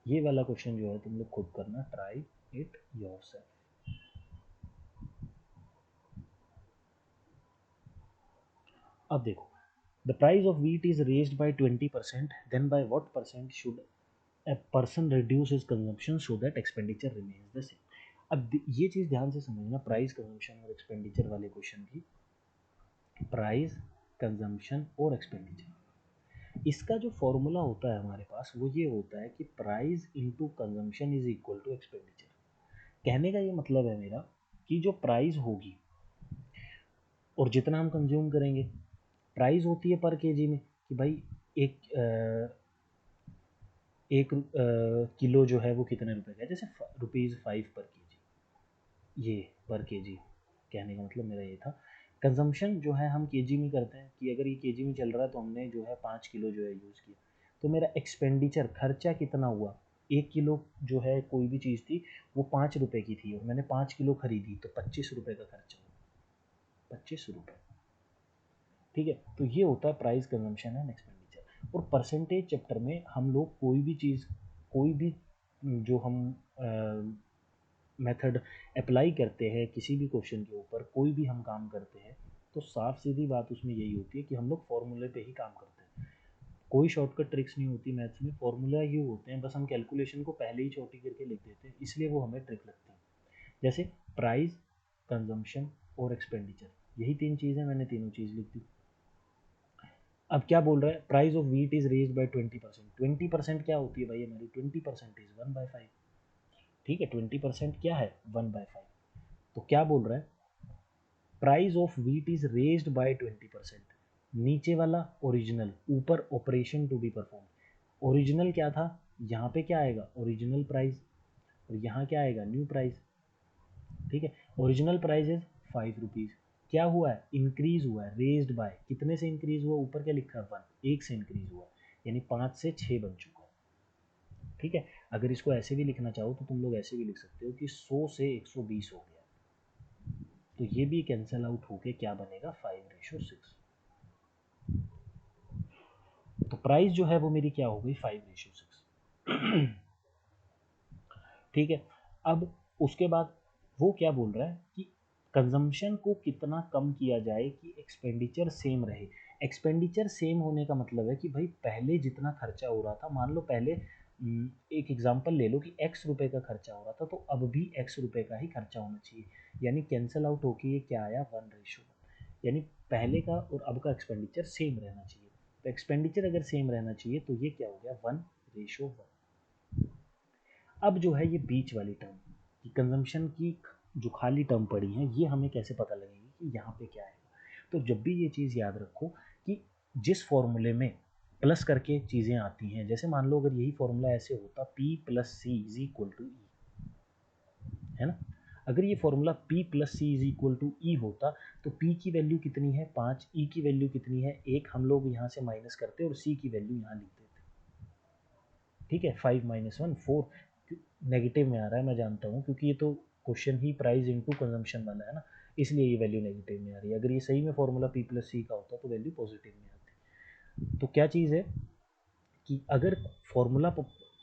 [SPEAKER 1] ये वाला क्वेश्चन जो है तुम लोग खुद करना, ट्राई इट योरसेल्फ। अब देखो, the price of wheat is raised by 20%, then by what percent should a person reduce his consumption so that expenditure remains the same। अब ये चीज़ ध्यान से समझना, प्राइस, कंजम्पशन और एक्सपेंडिचर वाले क्वेश्चन की, प्राइस, कंजम्पशन और एक्सपेंडिचर। इसका जो फॉर्मूला होता है हमारे पास वो ये होता है कि price into consumption is equal to expenditure. कहने का ये मतलब है मेरा कि जो प्राइस होगी और जितना हम कंज्यूम करेंगे, प्राइस होती है पर केजी में कि भाई एक किलो जो है वो कितने रुपए का है, जैसे ₹5 पर केजी, ये पर केजी। कहने का मतलब मेरा ये था। कंजम्पशन जो है हम केजी में करते हैं कि अगर ये केजी में चल रहा है तो हमने जो है 5 किलो जो है यूज़ किया। तो मेरा एक्सपेंडिचर खर्चा कितना हुआ, 1 किलो जो है कोई भी चीज़ थी वो 5 रुपए की थी और मैंने 5 किलो खरीदी तो 25 रुपए का खर्चा हुआ, 25 रुपए। ठीक है, तो ये होता है प्राइस, कंजम्पशन एंड एक्सपेंडिचर। और परसेंटेज चैप्टर में हम लोग कोई भी चीज़, कोई भी जो हम मेथड अप्लाई करते हैं किसी भी क्वेश्चन के ऊपर, कोई भी हम काम करते हैं, तो साफ सीधी बात उसमें यही होती है कि हम लोग फॉर्मूले पे ही काम करते हैं। कोई शॉर्टकट ट्रिक्स नहीं होती मैथ्स में, फॉर्मूला ही होते हैं, बस हम कैलकुलेशन को पहले ही छोटी करके लिख देते हैं, इसलिए वो हमें ट्रिक लगती है। जैसे प्राइस, कंजम्पशन और एक्सपेंडिचर, यही 3 चीज़ें, मैंने तीनों चीज़ लिख दी। अब क्या बोल रहा है, price of wheat is raised by 20%। 20% क्या होती है भाई हमारी, 20% इज 1/5। ठीक है, 20% क्या है, 1/5। तो क्या बोल रहा है, price of wheat is raised by 20%। नीचे वाला ओरिजिनल, ऊपर operation to be perform. Original क्या था, यहाँ पे क्या आएगा, ओरिजिनल प्राइस, और यहाँ क्या आएगा, न्यू प्राइस। ठीक है, ओरिजिनल प्राइस इज ₹5। क्या हुआ है, इंक्रीज हुआ है, रेज्ड बाय, कितने से इंक्रीज हुआ, ऊपर क्या लिखा है, 1, 1 से इंक्रीज हुआ, यानी 5 से 6 बन चुका है। ठीक है, अगर इसको ऐसे भी लिखना चाहो तो तुम लोग ऐसे भी लिख सकते हो कि 100 से 120 हो गया, तो ये भी कैंसिल आउट होके क्या बनेगा, 5:6। तो प्राइस जो है वो मेरी क्या हो गई, 5:6। ठीक है, अब उसके बाद वो क्या बोल रहा है कि कंजम्पशन को कितना कम किया जाए कि एक्सपेंडिचर सेम रहे। एक्सपेंडिचर सेम होने का मतलब है कि भाई पहले जितना खर्चा हो रहा था, मान लो पहले एक एग्जांपल ले लो कि ₹X का खर्चा हो रहा था, तो अब भी ₹X का ही खर्चा होना चाहिए, यानी कैंसिल आउट होके ये क्या आया, 1:1, यानी पहले का और अब का एक्सपेंडिचर सेम रहना चाहिए। तो एक्सपेंडिचर अगर सेम रहना चाहिए तो ये क्या हो गया, 1:1। अब जो है ये बीच वाली टर्म कि कंजम्पशन की जो खाली टर्म पड़ी है, ये हमें कैसे पता लगेगी कि यहाँ पे क्या है। तो जब भी ये चीज़ याद रखो कि जिस फॉर्मूले में प्लस करके चीज़ें आती हैं, जैसे मान लो अगर यही फॉर्मूला ऐसे होता P+C इज इक्वल टू ई, है ना, अगर ये formula P+C is equal to E होता तो P की वैल्यू कितनी है, 5, ई की वैल्यू कितनी है, 1, हम लोग यहाँ से माइनस करते और C की वैल्यू यहाँ लिख देते। ठीक है, 5 - 1 4, नेगेटिव में आ रहा है मैं जानता हूँ, क्योंकि ये तो क्वेश्चन ही प्राइस इनटू कंजम्पशन वाला है ना, इसलिए ये वैल्यू नेगेटिव में आ रही है। अगर ये सही में फॉर्मूला P+C का होता तो वैल्यू पॉजिटिव में आती। तो क्या चीज़ है कि अगर फॉर्मूला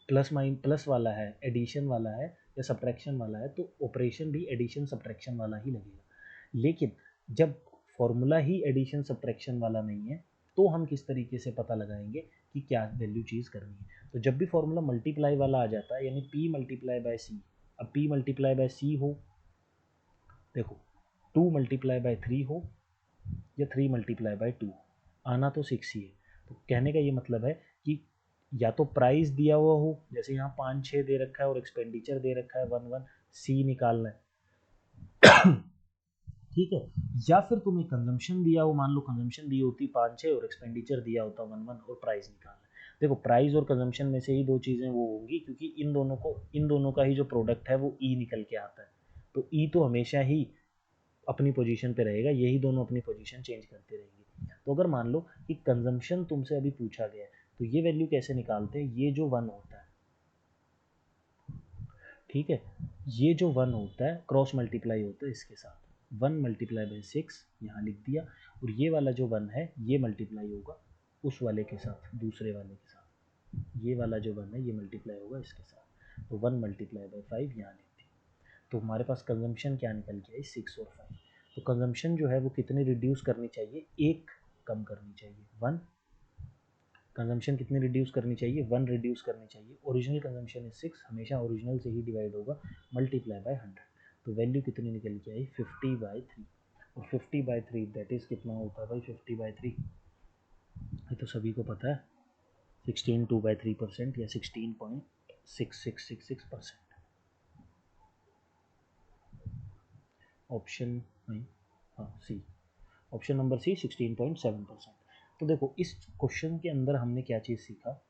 [SPEAKER 1] प्लस वाला है, एडिशन वाला है या सब्ट्रैक्शन वाला है, तो ऑपरेशन भी एडिशन सब्ट्रैक्शन वाला ही लगेगा। लेकिन जब फॉर्मूला ही एडिशन सब्ट्रैक्शन वाला नहीं है, तो हम किस तरीके से पता लगाएंगे कि क्या वैल्यू चीज़ करनी है। तो जब भी फॉर्मूला मल्टीप्लाई वाला आ जाता है, यानी P मल्टीप्लाई बाय सी, अब P मल्टीप्लाई बाय सी हो, देखो 2 मल्टीप्लाई बाय 3 हो या 3 मल्टीप्लाई बाय 2, आना तो 6 ही है। तो कहने का ये मतलब है कि या तो प्राइस दिया हुआ हो, जैसे यहाँ 5-6 दे रखा है और एक्सपेंडिचर दे रखा है 1-1, सी निकालना है। ठीक है, या फिर तुम्हें कंजम्पशन दिया हो, मान लो कंजम्पशन दी होती 5-6 और एक्सपेंडिचर दिया होता 1-1 और प्राइस निकालना है। देखो प्राइस और कंजम्पशन में से ही दो चीज़ें वो होंगी, क्योंकि इन दोनों का ही जो प्रोडक्ट है वो ई निकल के आता है। तो ई तो हमेशा ही अपनी पोजीशन पे रहेगा, यही दोनों अपनी पोजीशन चेंज करते रहेंगे। तो अगर मान लो कि कंजम्पशन तुमसे अभी पूछा गया है, तो ये वैल्यू कैसे निकालते हैं, ये जो 1 होता है, ठीक है, ये जो 1 होता है क्रॉस मल्टीप्लाई होता है इसके साथ, 1 मल्टीप्लाई बाई 6 यहाँ लिख दिया, और ये वाला जो 1 है ये मल्टीप्लाई होगा उस वाले के साथ, दूसरे वाले के साथ, ये वाला जो 1 है ये मल्टीप्लाई होगा इसके साथ, तो 1 मल्टीप्लाई बाई 5 यहाँ लिख दिया। तो हमारे पास कंजम्पशन क्या निकल के आई, 6 और 5। तो कंजम्पशन जो है वो कितनी रिड्यूस करनी चाहिए, 1 कम करनी चाहिए, 1। कंजम्पशन कितनी रिड्यूस करनी चाहिए, 1 रिड्यूस करनी चाहिए। ओरिजिनल कंजम्पशन इज 6, हमेशा ओरिजिनल से ही डिवाइड होगा, मल्टीप्लाई बाय 100। तो वैल्यू कितनी निकल के आई, 50/3। और 50/3 दैट इज कितना होता है भाई, 50/3 ये तो सभी को पता है, 16 2/3% या 16.6666%। ऑप्शन नहीं, हाँ सी, ऑप्शन नंबर सी 16.7%। तो देखो इस क्वेश्चन के अंदर हमने क्या चीज़ सीखा,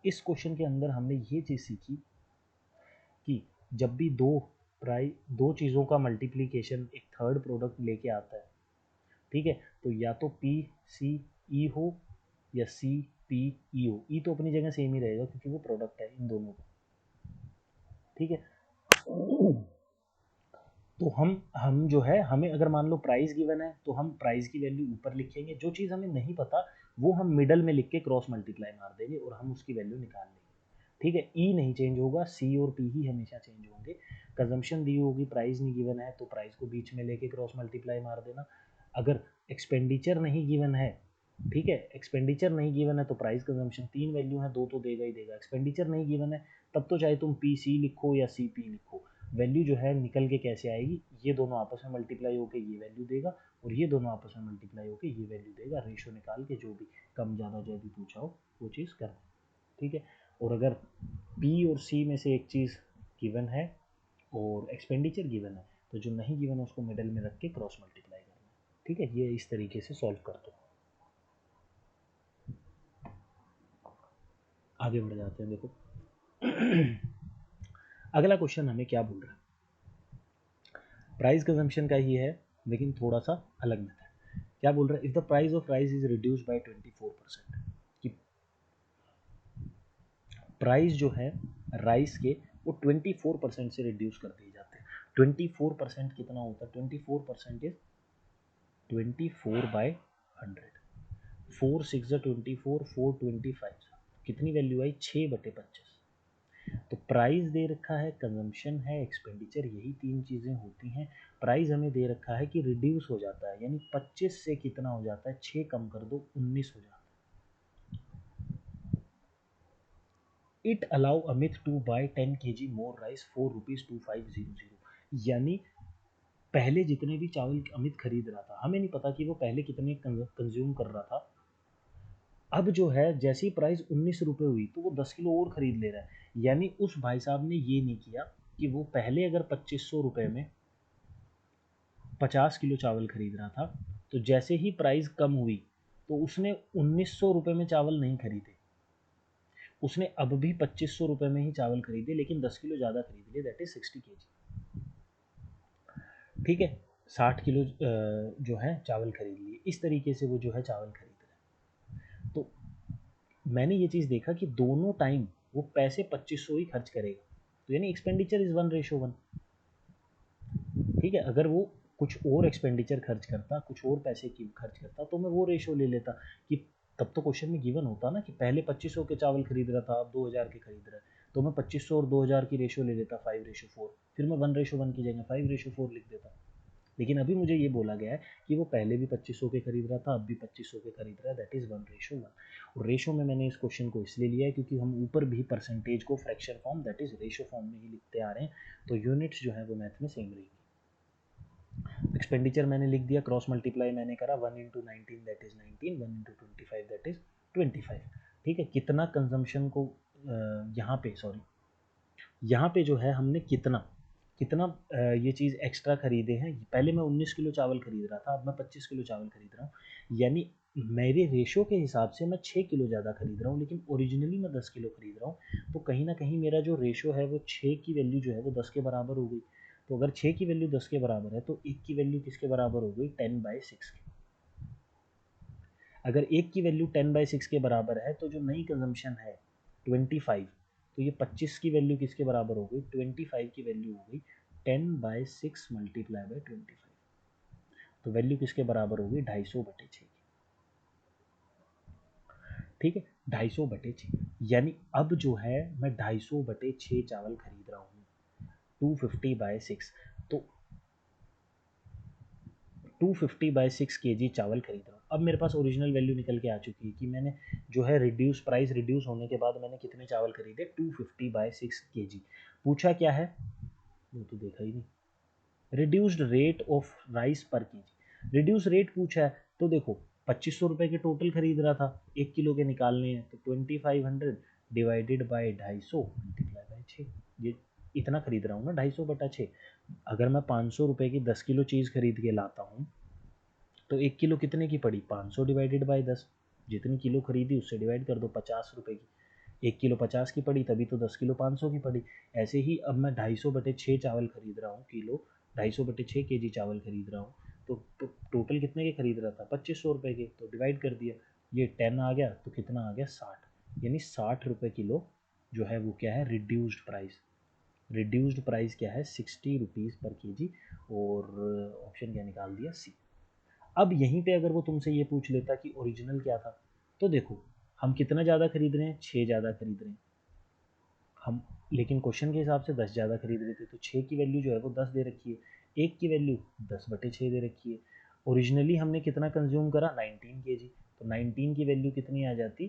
[SPEAKER 1] इस क्वेश्चन के अंदर हमने ये चीज़ सीखी कि जब भी दो चीज़ों का मल्टीप्लिकेशन एक थर्ड प्रोडक्ट लेके आता है, ठीक है, तो या तो पी सी ई हो या सी पी ई हो। ई तो अपनी जगह सेम ही रहेगा क्योंकि वो प्रोडक्ट है इन दोनों का, ठीक है। तो हम जो है, हमें अगर मान लो प्राइस गिवन है तो हम प्राइस की वैल्यू ऊपर लिखेंगे, जो चीज़ हमें नहीं पता वो हम मिडल में लिख के क्रॉस मल्टीप्लाई मार देंगे और हम उसकी वैल्यू निकाल लेंगे, ठीक है। ई नहीं चेंज होगा, सी और पी ही हमेशा चेंज होंगे। कंजम्पशन दी होगी, प्राइस नहीं गिवन है तो प्राइस को बीच में लेके क्रॉस मल्टीप्लाई मार देना। अगर एक्सपेंडिचर नहीं गिवन है, ठीक है, एक्सपेंडिचर नहीं गिवन है तो प्राइस कंजम्पशन तीन वैल्यू है, दो तो देगा ही देगा। एक्सपेंडिचर नहीं गिवन है तब तो चाहे तुम पी सी लिखो या सी पी लिखो, वैल्यू जो है निकल के कैसे आएगी, ये दोनों आपस में मल्टीप्लाई होकर ये वैल्यू देगा और ये दोनों आपस में मल्टीप्लाई होकर ये वैल्यू देगा। रेशो निकाल के जो भी कम ज़्यादा जो भी पूछा हो वो चीज़ करना, ठीक है। और अगर पी और सी में से एक चीज़ गिवन है और एक्सपेंडिचर गिवन है तो जो नहीं गिवन है उसको मिडल में रख के क्रॉस मल्टीप्लाई करना, ठीक है। ये इस तरीके से सॉल्व कर दो। आगे बढ़ जाते हैं। देखो अगला क्वेश्चन हमें क्या बोल रहा है, प्राइस कंजम्पशन का ही है लेकिन थोड़ा सा अलग मेथड। क्या बोल रहा है, if the price of rice is reduced by 24%, कि प्राइस जो है राइस के वो 24% से रिड्यूस कर दिए जाते हैं। 24% कितना होता है, 24% इज 24/100, 4 6 24, 4 25, कितनी वैल्यू आई 6/25। तो प्राइस दे रखा है, कंजम्पशन है, एक्सपेंडिचर, यही तीन चीज़ें होती हैं। प्राइस हमें दे रखा है कि रिड्यूस हो जाता है, यानी 25 से कितना हो जाता है, 6 कम कर दो 19 हो जाता है। It allow Amit to buy 10 kg more rice ₹4.2500, यानी पहले जितने भी चावल अमित खरीद रहा था, हमें नहीं पता कि वो पहले कितने कंज्यूम कर रहा था, अब जो है जैसी प्राइस 19 रुपये हुई तो वो 10 किलो और खरीद ले रहा है। यानी उस भाई साहब ने ये नहीं किया कि वो पहले अगर 2500 रुपये में 50 किलो चावल खरीद रहा था तो जैसे ही प्राइस कम हुई तो उसने 1900 रुपये में चावल नहीं खरीदे, उसने अब भी 2500 रुपये में ही चावल खरीदे लेकिन 10 किलो ज़्यादा खरीद लिए, दैट इज 60 kg, ठीक है। 60 किलो जो है चावल खरीद लिए, इस तरीके से वो जो है चावल खरीद रहा है। तो मैंने ये चीज़ देखा कि दोनों टाइम वो पैसे 2500 ही खर्च करेगा, तो यानी एक्सपेंडिचर इज़ 1:1, ठीक है। अगर वो कुछ और एक्सपेंडिचर खर्च करता, कुछ और पैसे की खर्च करता तो मैं वो रेशो ले लेता कि तब तो क्वेश्चन में गिवन होता ना कि पहले 2500 के चावल खरीद रहा था, अब 2000 के खरीद रहा है, तो मैं 2500 और 2000 की रेशो ले लेता 5:4, फिर मैं 1:1 की जगह 5:4 लिख देता। लेकिन अभी मुझे ये बोला गया है कि वो पहले भी 2500 के खरीद रहा था, अब भी 2500 के खरीद रहा है, दैट इज़ 1:1। और रेशो में मैंने इस क्वेश्चन को इसलिए लिया है क्योंकि हम ऊपर भी परसेंटेज को fraction form that is ratio form में ही लिखते आ रहे हैं, तो यूनिट्स जो है वो मैथ में सेम रहेगी। एक्सपेंडिचर मैंने लिख दिया, क्रॉस मल्टीप्लाई मैंने करा, 1 × 19 दैट इज़ 19, 1 × 25 दैट इज़ 25, ठीक है। कितना कंजम्पशन को यहाँ पे सॉरी यहाँ पे जो है हमने कितना कितना ये चीज़ एक्स्ट्रा खरीदे हैं। पहले मैं 19 किलो चावल खरीद रहा था, अब मैं 25 किलो चावल खरीद रहा हूँ, यानी मेरे रेशो के हिसाब से मैं 6 किलो ज़्यादा खरीद रहा हूँ लेकिन ओरिजिनली मैं 10 किलो खरीद रहा हूँ। तो कहीं ना कहीं मेरा जो रेशो है वो 6 की वैल्यू जो है वो 10 के बराबर हो गई। तो अगर 6 की वैल्यू 10 के बराबर है तो 1 की वैल्यू किसके बराबर हो गई, 10/6 की। अगर 1 की वैल्यू 10/6 के बराबर है तो जो नई कंजम्पशन है 25, तो ये 25 की वैल्यू किसके बराबर हो गई, 25 की वैल्यू हो गई 10/6 मल्टीप्लाई बाई 25, तो वैल्यू किसके बराबर हो गई 250/6 की, ठीक है। 250/6 यानी अब जो है मैं 250/6 चावल खरीद रहा हूँ 250/6, तो 250/6 kg चावल खरीद रहा हूँ। अब मेरे पास ओरिजिनल वैल्यू निकल के आ चुकी है कि मैंने जो है प्राइस रिड्यूस होने के बाद मैंने कितने चावल खरीदे 250/6 kg। पूछा क्या है, वो तो देखा ही नहीं, रिड्यूस्ड रेट ऑफ राइस पर केजी, रिड्यूस रेट पूछा है। तो देखो ₹2500 के टोटल खरीद रहा था, 1 किलो के निकालने हैं, तो 2500 डिवाइडेड बाय 250 मल्टीप्लाई बाय 6, ये इतना खरीद रहा हूँ ना, 250/6। अगर मैं ₹500 की 10 किलो चीज़ खरीद के लाता हूँ तो 1 किलो कितने की पड़ी, 500 डिवाइडेड बाय 10, जितनी किलो खरीदी उससे डिवाइड कर दो, ₹50 की। 1 किलो 50 की पड़ी, तभी तो 10 किलो 500 की पड़ी। ऐसे ही अब मैं 250/6 चावल खरीद रहा हूँ, किलो 250/6 केजी चावल खरीद रहा हूँ, तो टोटल कितने के खरीद रहा था, ₹2500 के, तो डिवाइड कर दिया, ये 10 आ गया, तो कितना आ गया, 60, यानी ₹60 किलो जो है वो क्या है, रिड्यूस्ड प्राइस। रिड्यूस्ड प्राइस क्या है, ₹60 पर केजी, और ऑप्शन क्या निकाल दिया, सी। अब यहीं पे अगर वो तुमसे ये पूछ लेता कि ओरिजिनल क्या था, तो देखो हम कितना ज़्यादा खरीद रहे हैं, 6 ज़्यादा खरीद रहे हैं हम, लेकिन क्वेश्चन के हिसाब से 10 ज़्यादा खरीद रहे थे, तो 6 की वैल्यू जो है वो 10 दे रखी है, 1 की वैल्यू 10/6 दे रखी है। ओरिजिनली हमने कितना कंज्यूम करा, 19 केजी, तो 19 की वैल्यू कितनी आ जाती,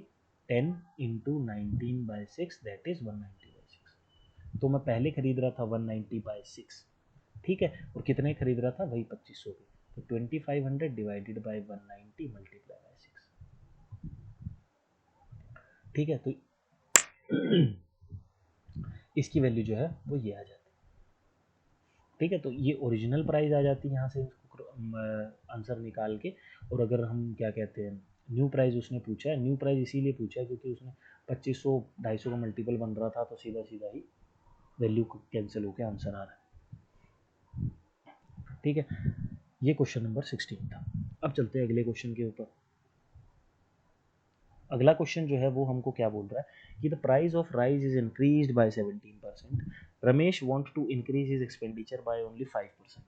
[SPEAKER 1] 10 इंटू 19/6, दैट इज़ 190/6। तो मैं पहले खरीद रहा था 190/6, ठीक है, और कितने खरीद रहा था, वही 2500 के, तो 2500 डिवाइडेड बाई 190 मल्टीप्लाई बाई 6, ठीक है, तो इसकी वैल्यू जो है वो ये आ जाती है, ठीक है, तो ये ओरिजिनल प्राइस आ जाती है यहाँ से आंसर निकाल के। और अगर हम क्या कहते हैं, न्यू प्राइस उसने पूछा है, न्यू प्राइस इसीलिए पूछा है क्योंकि उसने 2500 250 का मल्टीपल बन रहा था, तो सीधा सीधा ही वैल्यू कैंसिल होकर आंसर आ रहा है, ठीक है। ये क्वेश्चन नंबर 16 था। अब चलते हैं अगले क्वेश्चन के ऊपर। अगला क्वेश्चन जो है वो हमको क्या बोल रहा है कि the price of rice is increased by 17%, Ramesh want to increase his expenditure by only 5%।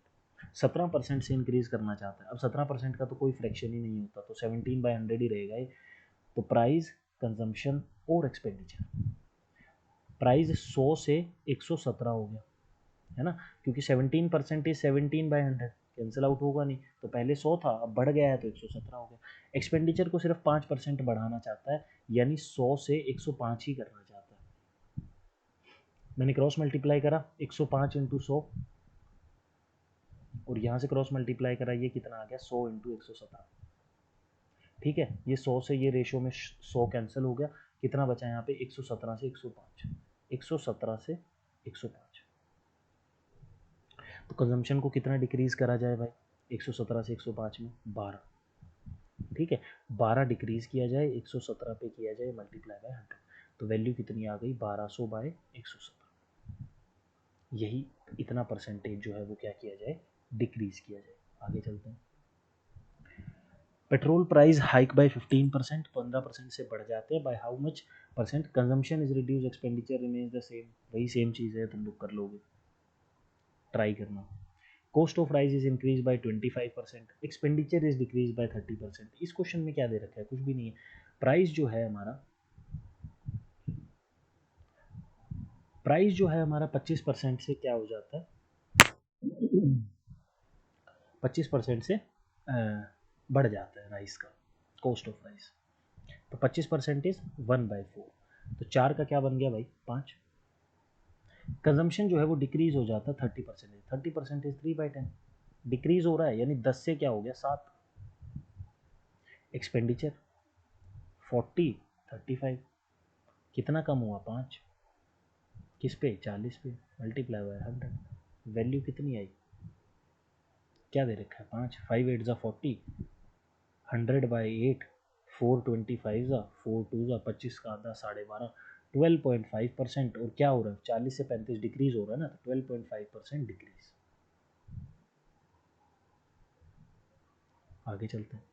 [SPEAKER 1] 17% से इंक्रीज करना चाहता है। अब 17% का तो कोई फ्रैक्शन ही नहीं होता, तो 17/100 ही रहेगा ये। तो प्राइस, कंजम्पशन और एक्सपेंडिचर, प्राइस 100 से 117 हो गया, है ना, क्योंकि 17% इज 17/100, कैंसिल आउट होगा नहीं, तो पहले 100 था, अब बढ़ गया है तो 117 हो गया। एक्सपेंडिचर को सिर्फ 5% बढ़ाना चाहता है, यानी 100 से 105 ही करना चाहता है। मैंने क्रॉस मल्टीप्लाई करा, 105 इंटू 100, और यहाँ से क्रॉस मल्टीप्लाई करा, ये कितना आ गया, 100 इंटू 117, ठीक है। ये 100 से ये रेशो में 100 कैंसिल हो गया, कितना बचा यहाँ पे, 117 से 105, 117 से 105। तो कंजम्पशन को कितना डिक्रीज करा जाए भाई, 117 से 105 में 12, ठीक है, 12 डिक्रीज किया जाए, 117 पे किया जाए मल्टीप्लाई बाय 100, तो वैल्यू कितनी आ गई, 1200/117। यही इतना परसेंटेज जो है वो क्या किया जाए, डिक्रीज किया जाए। आगे चलते हैं। पेट्रोल प्राइस हाइक बाय 15%, 15% से बढ़ जाते हैं, by how much percent, consumption is reduce, expenditure remains the same, वही सेम चीज़ है, तुम लोग कर लोगे, ट्राई करना। Cost of rice is increase bye 25%, expenditure is decrease by 30%। इस क्वेश्चन में क्या दे रखा है, कुछ भी नहीं है। प्राइस जो है हमारा, प्राइस जो है हमारा 25% से क्या हो जाता है, 25% से बढ़ जाता है राइस का, कॉस्ट ऑफ राइस, तो 25% इज 1/4, तो 4 का क्या बन गया भाई, 5। कंजम्पशन जो है वो डिक्रीज हो जाता है 30%, 30% इज 3/10, डिक्रीज हो रहा है, यानी 10 से क्या हो गया, 7। एक्सपेंडिचर 40, 35, कितना कम हुआ, 5, किस पे, 40 पे, मल्टीप्लाई बाय 100, वैल्यू कितनी आई, क्या दे रखा है, 5, 5 8 ज़ा 40, 100/8, 425 ज़ा 4 2 ज़ा 25 का आधा 12.5, 12.5%। और क्या हो रहा है, 40 से 35 डिक्रीज हो रहा है ना, तो 12.5% डिक्रीज। आगे चलते हैं।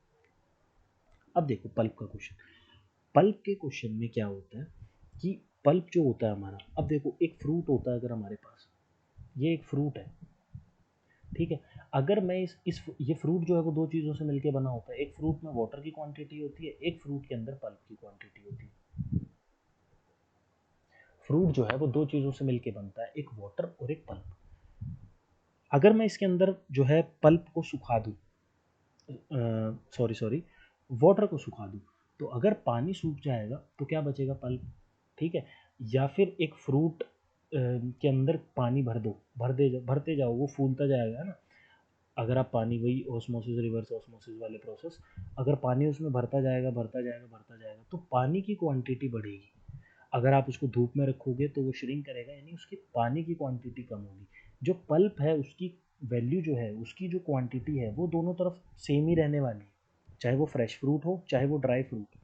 [SPEAKER 1] अब देखो पल्प का क्वेश्चन, पल्प के क्वेश्चन में क्या होता है कि पल्प जो होता है हमारा, अब देखो एक फ्रूट होता है अगर हमारे पास, ये एक फ्रूट है, ठीक है, अगर मैं इस ये फ्रूट जो है वो दो चीज़ों से मिलके बना होता है, एक फ्रूट में वाटर की क्वांटिटी होती है, एक फ्रूट के अंदर पल्प की क्वांटिटी होती है। फ्रूट जो है वो दो चीज़ों से मिलके बनता है, एक वाटर और एक पल्प। अगर मैं इसके अंदर जो है पल्प को सुखा दूँ, सॉरी वाटर को सुखा दूँ, तो अगर पानी सूख जाएगा तो क्या बचेगा, पल्प, ठीक है। या फिर एक फ्रूट के अंदर पानी भर दो, भरते जाओ वो फूलता जाएगा ना, अगर आप पानी, वही ऑस्मोसिस रिवर्स ऑस्मोसिस वाले प्रोसेस, अगर पानी उसमें भरता जाएगा भरता जाएगा भरता जाएगा तो पानी की क्वांटिटी बढ़ेगी। अगर आप उसको धूप में रखोगे तो वो श्रिंक करेगा, यानी उसकी पानी की क्वांटिटी कम होगी। जो पल्प है उसकी वैल्यू जो है, उसकी जो क्वांटिटी है वो दोनों तरफ सेम ही रहने वाली है, चाहे वो फ्रेश फ्रूट हो चाहे वो ड्राई फ्रूट।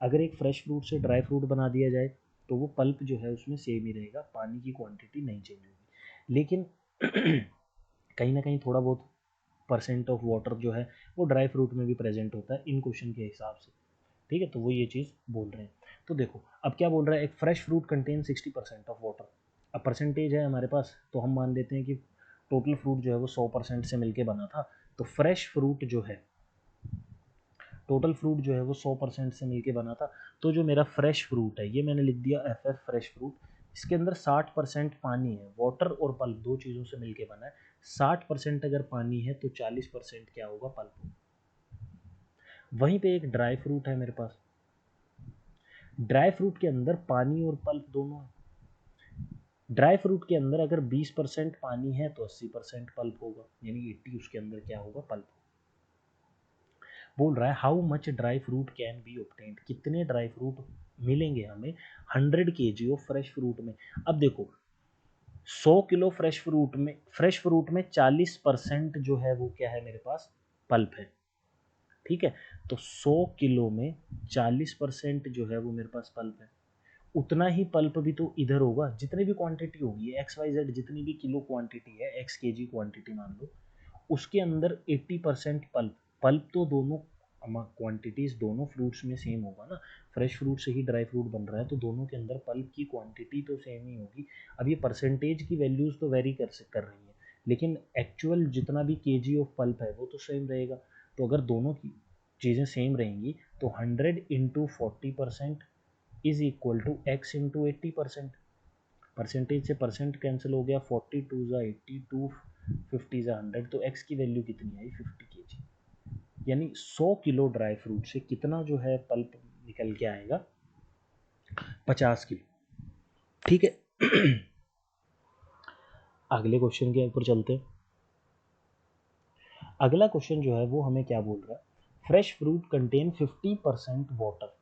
[SPEAKER 1] अगर एक फ्रेश फ्रूट से ड्राई फ्रूट बना दिया जाए तो वो पल्प जो है उसमें सेम ही रहेगा, पानी की क्वांटिटी नहीं चेंज होगी। लेकिन कहीं ना कहीं थोड़ा बहुत परसेंट ऑफ वाटर जो है वो ड्राई फ्रूट में भी प्रेजेंट होता है इन क्वेश्चन के हिसाब से। ठीक है, तो वो ये चीज़ बोल रहे हैं। तो देखो अब क्या बोल रहा है, एक fresh fruit contain 60% of water. अब परसेंटेज है हमारे पास, तो हम मान लेते हैं कि टोटल फ्रूट जो है वो 100% से मिलके बना था। तो फ्रेश फ्रूट जो है, टोटल फ्रूट जो है वो 100% से मिलके बना था। तो जो मेरा फ्रेश फ्रूट है ये मैंने लिख दिया एफ एफ फ्रेश फ्रूट। इसके अंदर 60% पानी है, वाटर और पल्प दो चीज़ों से मिलके बना है। 60% अगर पानी है तो 40% क्या होगा, पल्प होगा। वहीं पे एक ड्राई फ्रूट है मेरे पास, ड्राई फ्रूट के अंदर पानी और पल्प दोनों है। ड्राई फ्रूट के अंदर अगर 20% पानी है तो 80% पल्प होगा, यानी 80 उसके अंदर क्या होगा, पल्प। बोल रहा है how much dry fruit can be obtained, कितने ड्राई फ्रूट मिलेंगे हमें 100 kg ऑफ फ्रेश फ्रूट में। अब देखो 100 किलो फ्रेश फ्रूट में 40% जो है वो क्या है मेरे पास, पल्प है। ठीक है, तो 100 किलो में 40% जो है वो मेरे पास पल्प है। उतना ही पल्प भी तो इधर होगा, जितनी भी क्वांटिटी होगी एक्स वाई जेड, जितनी भी किलो क्वांटिटी है, एक्स के जी क्वांटिटी मान लो, उसके अंदर 80% पल्प। पल्प तो दोनों क्वांटिटीज दोनों फ्रूट्स में सेम होगा ना, फ्रेश फ्रूट से ही ड्राई फ्रूट बन रहा है तो दोनों के अंदर पल्प की क्वांटिटी तो सेम ही होगी। अब ये परसेंटेज की वैल्यूज तो वेरी कर रही है, लेकिन एक्चुअल जितना भी केजी ऑफ पल्प है वो तो सेम रहेगा। तो अगर दोनों की चीज़ें सेम रहेंगी तो 100 into 40% is equal to X into 80%। Percentage से परसेंट कैंसिल हो गया, 40 टू ज़ा 80, 2 50 ज़ा 100, तो एक्स की वैल्यू कितनी आई, 50 kg। यानी 100 किलो ड्राई फ्रूट से कितना जो है पल्प निकल के आएगा, 50 किलो। ठीक है, अगले क्वेश्चन के ऊपर चलते हैं। अगला क्वेश्चन जो है वो हमें क्या बोल रहा है, fresh fruit contain 50% water.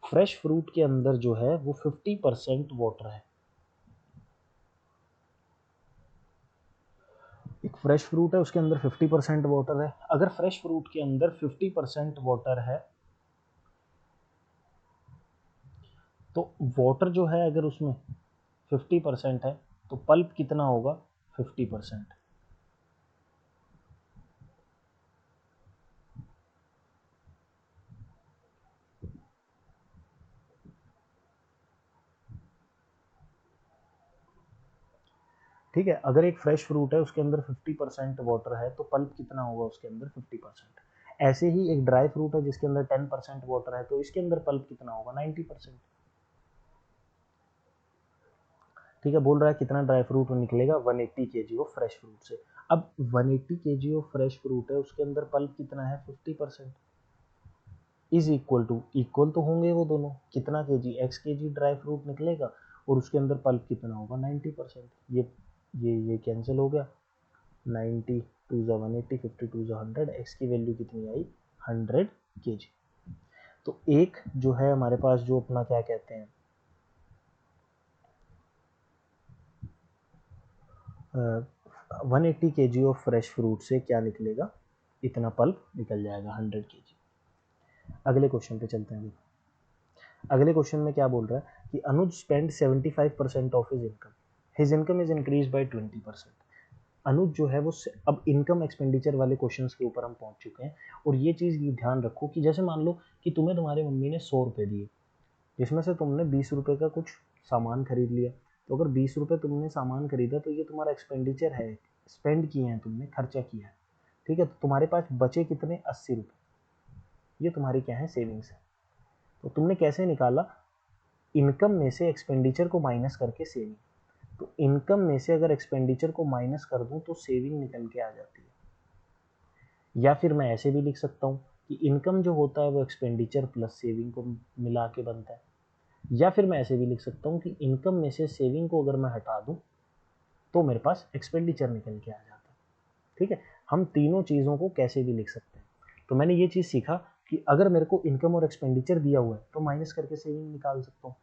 [SPEAKER 1] Fresh fruit के अंदर जो है वो 50% वाटर है। एक फ्रेश फ्रूट है उसके अंदर 50% वाटर है। अगर फ्रेश फ्रूट के अंदर 50% वाटर है तो वाटर जो है अगर उसमें 50% है तो पल्प कितना होगा, 50%। ठीक है, अगर एक फ्रेश फ्रूट है उसके अंदर 50% वाटर है तो पल्प कितना होगा उसके अंदर, 50%। ऐसे ही एक ड्राई फ्रूट है जिसके अंदर 10% वाटर है तो इसके अंदर पल्प कितना होगा, 90%। ठीक है, बोल रहा है कितना ड्राई फ्रूट निकलेगा, 180 kg ऑफ फ्रेश फ्रूट से। अब 180 kg ऑफ फ्रेश फ्रूट है उसके अंदर पल्प कितना है, 50%। इज इक्वल टू, इक्वल तो होंगे वो दोनों, कितना KG, x KG dry fruit निकलेगा और उसके अंदर पल्प कितना होगा, 90%। ये कैंसिल हो गया, 90 टू ज़ा 180, 50 टू ज़ा 100, एक्स की वैल्यू कितनी आई, 100 kg। तो एक जो है हमारे पास जो अपना क्या कहते हैं 180 kg ऑफ फ्रेश फ्रूट से क्या निकलेगा, इतना पल्प निकल जाएगा, 100 kg। अगले क्वेश्चन पे चलते हैं। अगले क्वेश्चन में क्या बोल रहा है कि Anuj spend 75% of his income is increase by 20%। Anuj जो है वो अब इनकम एक्सपेंडिचर वाले क्वेश्चंस के ऊपर हम पहुंच चुके हैं। और ये चीज़ ध्यान रखो कि जैसे मान लो कि तुम्हें तुम्हारी मम्मी ने 100 रुपये दिए, जिसमें से तुमने 20 रुपये का कुछ सामान खरीद लिया। तो अगर 20 रुपये तुमने सामान खरीदा तो ये तुम्हारा एक्सपेंडिचर है, स्पेंड किए हैं तुमने, खर्चा किया है। ठीक है, तो तुम्हारे पास बचे कितने, 80 रुपये। ये तुम्हारी क्या है, सेविंग्स है। तो तुमने कैसे निकाला, इनकम में से एक्सपेंडिचर को माइनस करके सेविंग। तो इनकम में से अगर एक्सपेंडिचर को माइनस कर दूं तो सेविंग निकल के आ जाती है। या फिर मैं ऐसे भी लिख सकता हूं कि इनकम जो होता है वो एक्सपेंडिचर प्लस सेविंग को मिला के बनता है। या फिर मैं ऐसे भी लिख सकता हूं कि इनकम में से सेविंग को अगर मैं हटा दूं तो मेरे पास एक्सपेंडिचर निकल के आ जाता है। ठीक है, हम तीनों चीज़ों को कैसे भी लिख सकते हैं। तो मैंने ये चीज़ सीखा कि अगर मेरे को इनकम और एक्सपेंडिचर दिया हुआ है तो माइनस करके सेविंग निकाल सकता हूँ,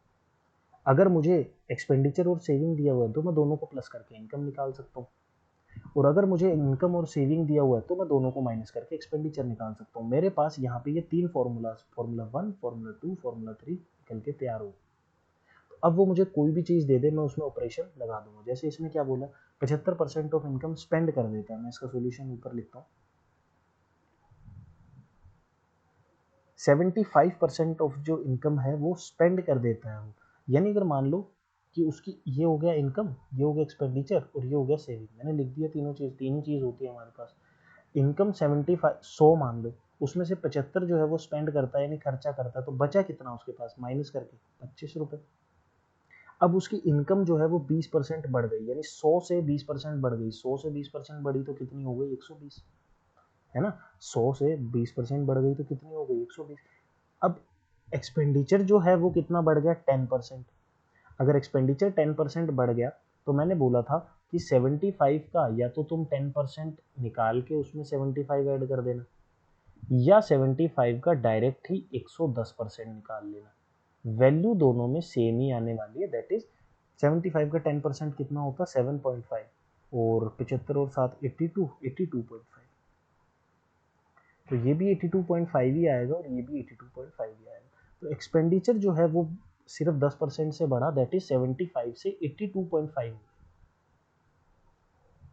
[SPEAKER 1] अगर मुझे एक्सपेंडिचर और सेविंग दिया हुआ है तो मैं दोनों को प्लस करके इनकम निकाल सकता हूँ, और अगर मुझे इनकम और सेविंग दिया हुआ है तो मैं दोनों को माइनस करके एक्सपेंडिचर निकाल सकता हूँ। मेरे पास यहाँ पे ये तीन फॉर्मूला, फॉर्मूला 1, फॉर्मूला 2, फॉर्मूला 3 निकल के तैयार हो। अब वो मुझे कोई भी चीज़ दे दे मैं उसमें ऑपरेशन लगा दूंगा। जैसे इसमें क्या बोला, 75% ऑफ इनकम स्पेंड कर देता है। मैं इसका सोल्यूशन ऊपर लिखता हूँ, 75% ऑफ जो इनकम है वो स्पेंड कर देता है वो। यानी अगर मान लो कि उसकी ये हो गया इनकम, ये हो गया एक्सपेंडिचर और ये हो गया सेविंग, मैंने लिख दिया तीनों चीज़, तीन ही चीज़ होती है हमारे पास। इनकम 75, 100 मान लो, उसमें से 75 जो है वो स्पेंड करता है यानी खर्चा करता है, तो बचा कितना उसके पास, माइनस करके 25 रुपये। अब उसकी इनकम जो है वो 20% बढ़ गई, यानी 100 से 20% बढ़ गई। 100 से 20% बढ़ी तो कितनी हो गई, 120, है ना। 100 से 20% बढ़ गई तो कितनी हो गई, 120। अब एक्सपेंडिचर जो है वो कितना बढ़ गया, 10%। अगर एक्सपेंडिचर 10% बढ़ गया तो मैंने बोला था कि 75 का या तो तुम 10% निकाल के उसमें 75 ऐड कर देना, या 75 का डायरेक्ट ही 110% निकाल लेना। वैल्यू दोनों में सेम ही आने वाली है, दैट इज 75 का 10% कितना होता है, 7.5, और 75 और 7 82, 82.5। तो ये भी 82.5 ही आएगा और ये भी 82.5 ही आएगा। तो एक्सपेंडिचर जो है वो सिर्फ 10% से बढ़ा, दैट इज 75 से 82.5।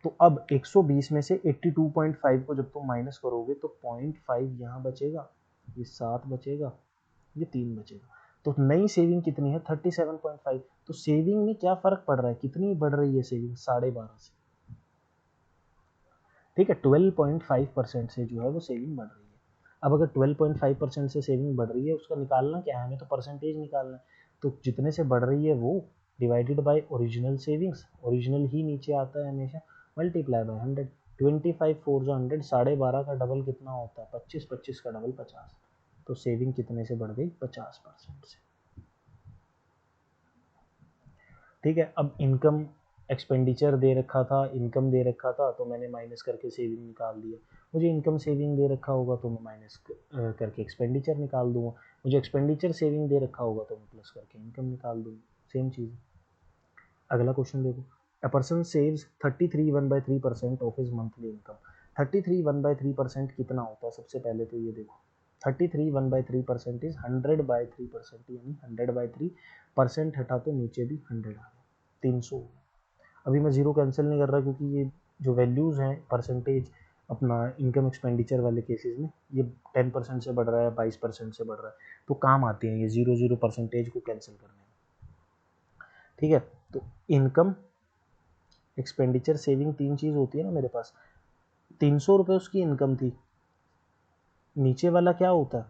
[SPEAKER 1] तो अब 120 में से 82.5 को जब तुम माइनस करोगे तो 0.5 यहाँ बचेगा, ये 7 बचेगा, ये 3 बचेगा। तो नई सेविंग कितनी है, 37.5। तो सेविंग में क्या फर्क पड़ रहा है, कितनी बढ़ रही है सेविंग, 12.5 से। ठीक है, 12.5% से जो है वो सेविंग बढ़ रही है। अब अगर 12.5% से सेविंग बढ़ रही है, उसका निकालना क्या है, हमें तो परसेंटेज निकालना है। तो जितने से बढ़ रही है वो divided by original savings, original ही नीचे आता है हमेशा, मल्टीप्लाई बाय 100। 25 4 100, 12.5 का डबल कितना होता है, 25, 25 का डबल 50। तो सेविंग कितने से बढ़ गई, 50% से। ठीक है, अब इनकम, एक्सपेंडिचर दे रखा था, इनकम दे रखा था तो मैंने माइनस करके सेविंग निकाल दिया। मुझे इनकम सेविंग दे रखा होगा तो मैं माइनस करके एक्सपेंडिचर निकाल दूंगा। मुझे एक्सपेंडिचर सेविंग दे रखा होगा तो मैं प्लस करके इनकम निकाल दूंगा, सेम चीज़। अगला क्वेश्चन देखो, a person saves 33 1/3% of his monthly income. 33 1/3% कितना होता है, सबसे पहले तो ये देखो, 33 1/3% इज 100/3%, यानी 100/3% हटा तो नीचे भी 100 आ गया, 300। अभी मैं जीरो कैंसिल नहीं कर रहा क्योंकि ये जो वैल्यूज़ हैं परसेंटेज अपना इनकम एक्सपेंडिचर वाले केसेस में, ये 10% से बढ़ रहा है, 22% से बढ़ रहा है, तो काम आते हैं ये जीरो जीरो परसेंटेज को कैंसिल करने में। ठीक है, तो इनकम, एक्सपेंडिचर, सेविंग, तीन चीज़ होती है ना मेरे पास। 300 रुपये उसकी इनकम थी, नीचे वाला क्या होता है,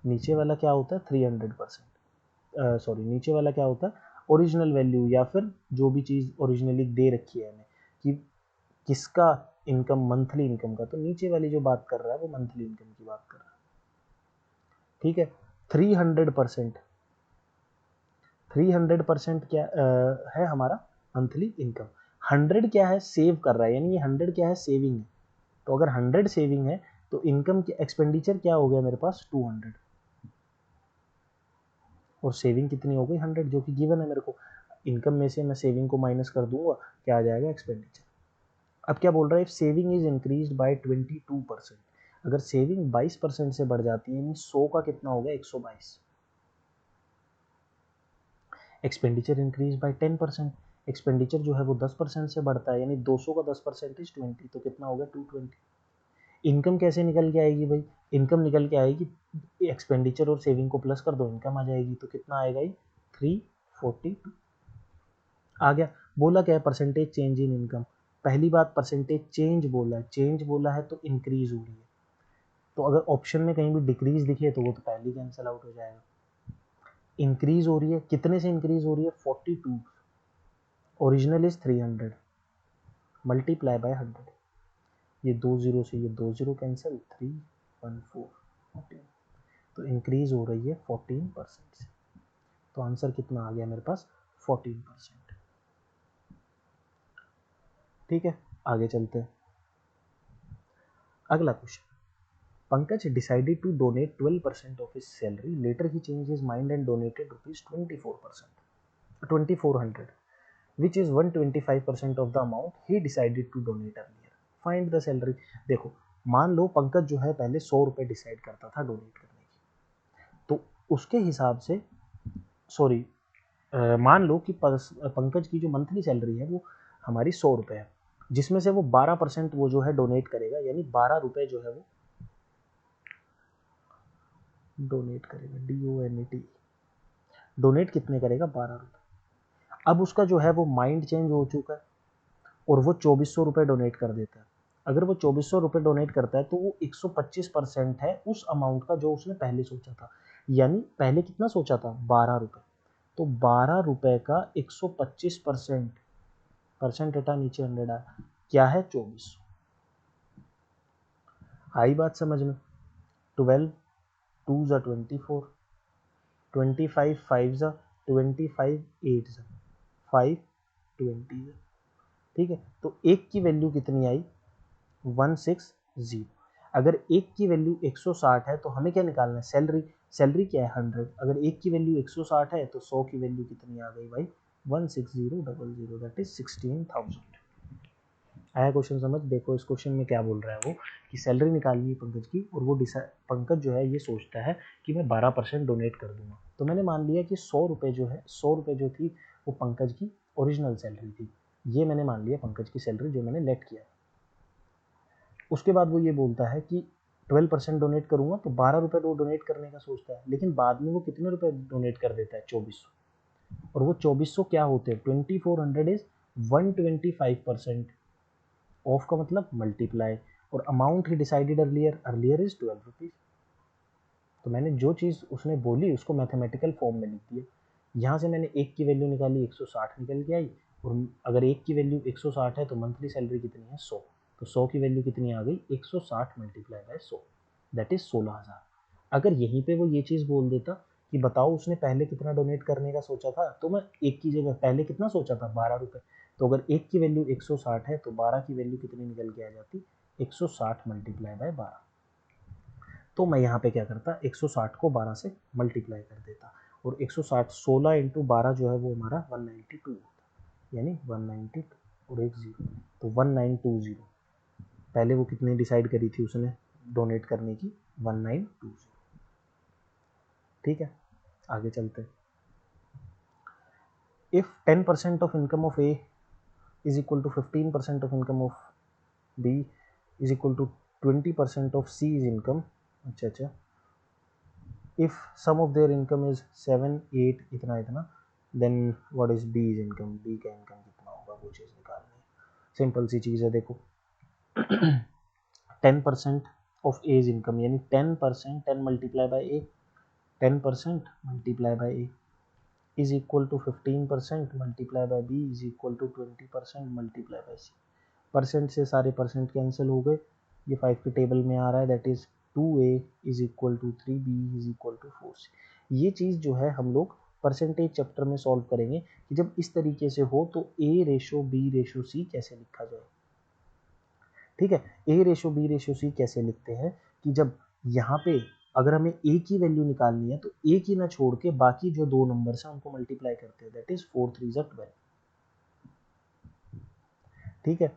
[SPEAKER 1] नीचे वाला क्या होता है 300%, सॉरी नीचे वाला क्या होता है ओरिजिनल वैल्यू, या फिर जो भी चीज़ ओरिजिनली दे रखी है हमें कि किसका इनकम, मंथली इनकम का, तो नीचे वाली जो बात कर रहा है वो मंथली इनकम की बात कर रहा है। ठीक है, 300%, 300% क्या है हमारा मंथली इनकम। 100 क्या है, सेव कर रहा है, यानी ये 100 क्या है, सेविंग है। तो अगर 100 सेविंग है तो इनकम की एक्सपेंडिचर क्या हो गया मेरे पास, 200, और सेविंग कितनी हो गई, 100, जो कि गिवन है मेरे को। इनकम में से मैं सेविंग को माइनस कर दूंगा, क्या आ जाएगा, एक्सपेंडिचर। अब क्या बोल रहा है, if saving is increase bye 22%, अगर सेविंग 22% से बढ़ जाती है, यानी 100 का कितना हो गया, 122। एक्सपेंडिचर इंक्रीज बाय 10%, एक्सपेंडिचर जो है वो 10% से बढ़ता है, यानी 200 का 10% इज 20, तो कितना हो गया, 220। इनकम कैसे निकल के आएगी भाई, इनकम निकल के आएगी, एक्सपेंडिचर और सेविंग को प्लस कर दो, इनकम आ जाएगी, तो कितना आएगा ये, 342 आ गया। बोला क्या है, परसेंटेज चेंज इन इनकम। पहली बात, परसेंटेज चेंज बोला है, चेंज बोला है तो इंक्रीज हो रही है। तो अगर ऑप्शन में कहीं भी डिक्रीज दिखे तो वो तो पहले ही कैंसिल आउट हो जाएगा। इंक्रीज हो रही है, कितने से इंक्रीज हो रही है, 42, ओरिजिनल इज 300, मल्टीप्लाई बाय 100, ये 2 जीरो से ये 2 जीरो कैंसिल, 314, 14, तो इंक्रीज हो रही है 14% से। तो आंसर कितना आ गया मेरे पास, 14%। ठीक है, आगे चलते हैं। अगला question, Pankaj decided to donate 12% of his salary, later he change his mind and donated rupees 2400 which is 125% of the amount he decided to donate earlier. Find the salary. देखो, मान लो पंकज जो है पहले 100 रुपए डिसाइड करता था डोनेट करने की, तो उसके हिसाब से सॉरी मान लो कि पंकज की जो मंथली सैलरी है वो हमारी 100 रुपए है, जिसमें से वो 12% वो जो है डोनेट करेगा, यानी 12 रुपए जो है वो डोनेट करेगा, DONET, डोनेट कितने करेगा, 12 रुपए। अब उसका जो है वो माइंड चेंज हो चुका है और वो 2400 रुपये डोनेट कर देता है। अगर वो 2400 रुपये डोनेट करता है तो वो 125% है उस अमाउंट का जो उसने पहले सोचा था, यानी पहले कितना सोचा था, 12 रुपये, तो 12 रुपये का 125%, परसेंट हटा नीचे 100 आया, क्या है, 2400। आई बात समझ में? 12 2 ज़ा 24, 25 5 ज़ा 25 8 ज़ा 520, ठीक है। तो एक की वैल्यू कितनी आई, 160। अगर एक की वैल्यू 160 है तो हमें क्या निकालना है, सैलरी। सैलरी क्या है, 100। अगर एक की वैल्यू 160 है तो 100 की वैल्यू कितनी आ गई भाई, 16000, दैट इज 16000। आया क्वेश्चन समझ? देखो इस क्वेश्चन में क्या बोल रहा है वो, कि सैलरी निकालनी है पंकज की, और वो पंकज जो है ये सोचता है कि मैं 12% डोनेट कर दूंगा। तो मैंने मान लिया कि 100 रुपये जो है, 100 रुपये जो थी वो पंकज की ओरिजिनल सैलरी थी, ये मैंने मान लिया पंकज की सैलरी जो मैंने लेट किया। उसके बाद वो ये बोलता है कि 12% डोनेट करूंगा, तो 12 रुपये वो डोनेट करने का सोचता है, लेकिन बाद में वो कितने रुपए डोनेट कर देता है, 2400। और वो 2400 क्या होते हैं, 2400 इज 125%, ऑफ का मतलब मल्टीप्लाई, और amount he decided earlier, earlier is 12 rupees. तो मैंने जो चीज़ उसने बोली उसको मैथमेटिकल फॉर्म में लिख दिया। यहाँ से मैंने एक की वैल्यू निकाली, 160 निकल के आई, और अगर एक की वैल्यू 160 है तो मंथली सैलरी कितनी है, 100। तो 100 की वैल्यू कितनी आ गई, 160 मल्टीप्लाई बाय 100, दैट इज 16000। अगर यहीं पे वो ये चीज़ बोल देता कि बताओ उसने पहले कितना डोनेट करने का सोचा था, तो मैं एक की जगह पहले कितना सोचा था, 12 रुपये। तो अगर एक की वैल्यू 160 है तो 12 की वैल्यू कितनी निकल के आ जाती, 160 मल्टीप्लाई बाय 12। तो मैं यहाँ पे क्या करता, 160 को 12 से मल्टीप्लाई कर देता, और 160 16 इंटू 12 जो है वो हमारा 192 होता, यानी 192 और एक जीरो, तो 1920। पहले वो कितनी डिसाइड करी थी उसने डोनेट करने की, 1920। ठीक है, आगे चलते हैं। If 10% of income of A is equal to 15% of income of B is equal to 20% of C is income, अच्छा, if sum of their income is 7 8 इतना इतना, then what is B's income, B का income कितना होगा, वो चीज़ निकालनी है। Simple सी चीज़ है, देखो 10% ऑफ A's इनकम, यानी 10%, 10 multiply by A, 10% multiply by A is equal to 15% multiply by B is equal to 20% multiply by C। Percent से सारे परसेंट कैंसिल हो गए, ये 5 के टेबल में आ रहा है, that is 2A is equal to 3B is equal to 4C। ये चीज़ जो है हम लोग परसेंटेज चैप्टर में सॉल्व करेंगे कि जब इस तरीके से हो तो A ratio B ratio C कैसे लिखा जाए। ठीक है, A ratio B ratio C कैसे लिखते हैं कि जब यहाँ पे अगर हमें A की वैल्यू निकालनी है तो A की ना छोड़ के बाकी जो दो नंबर हैं उनको मल्टीप्लाई करते हैं, दैट इज 4 3 12। ठीक है,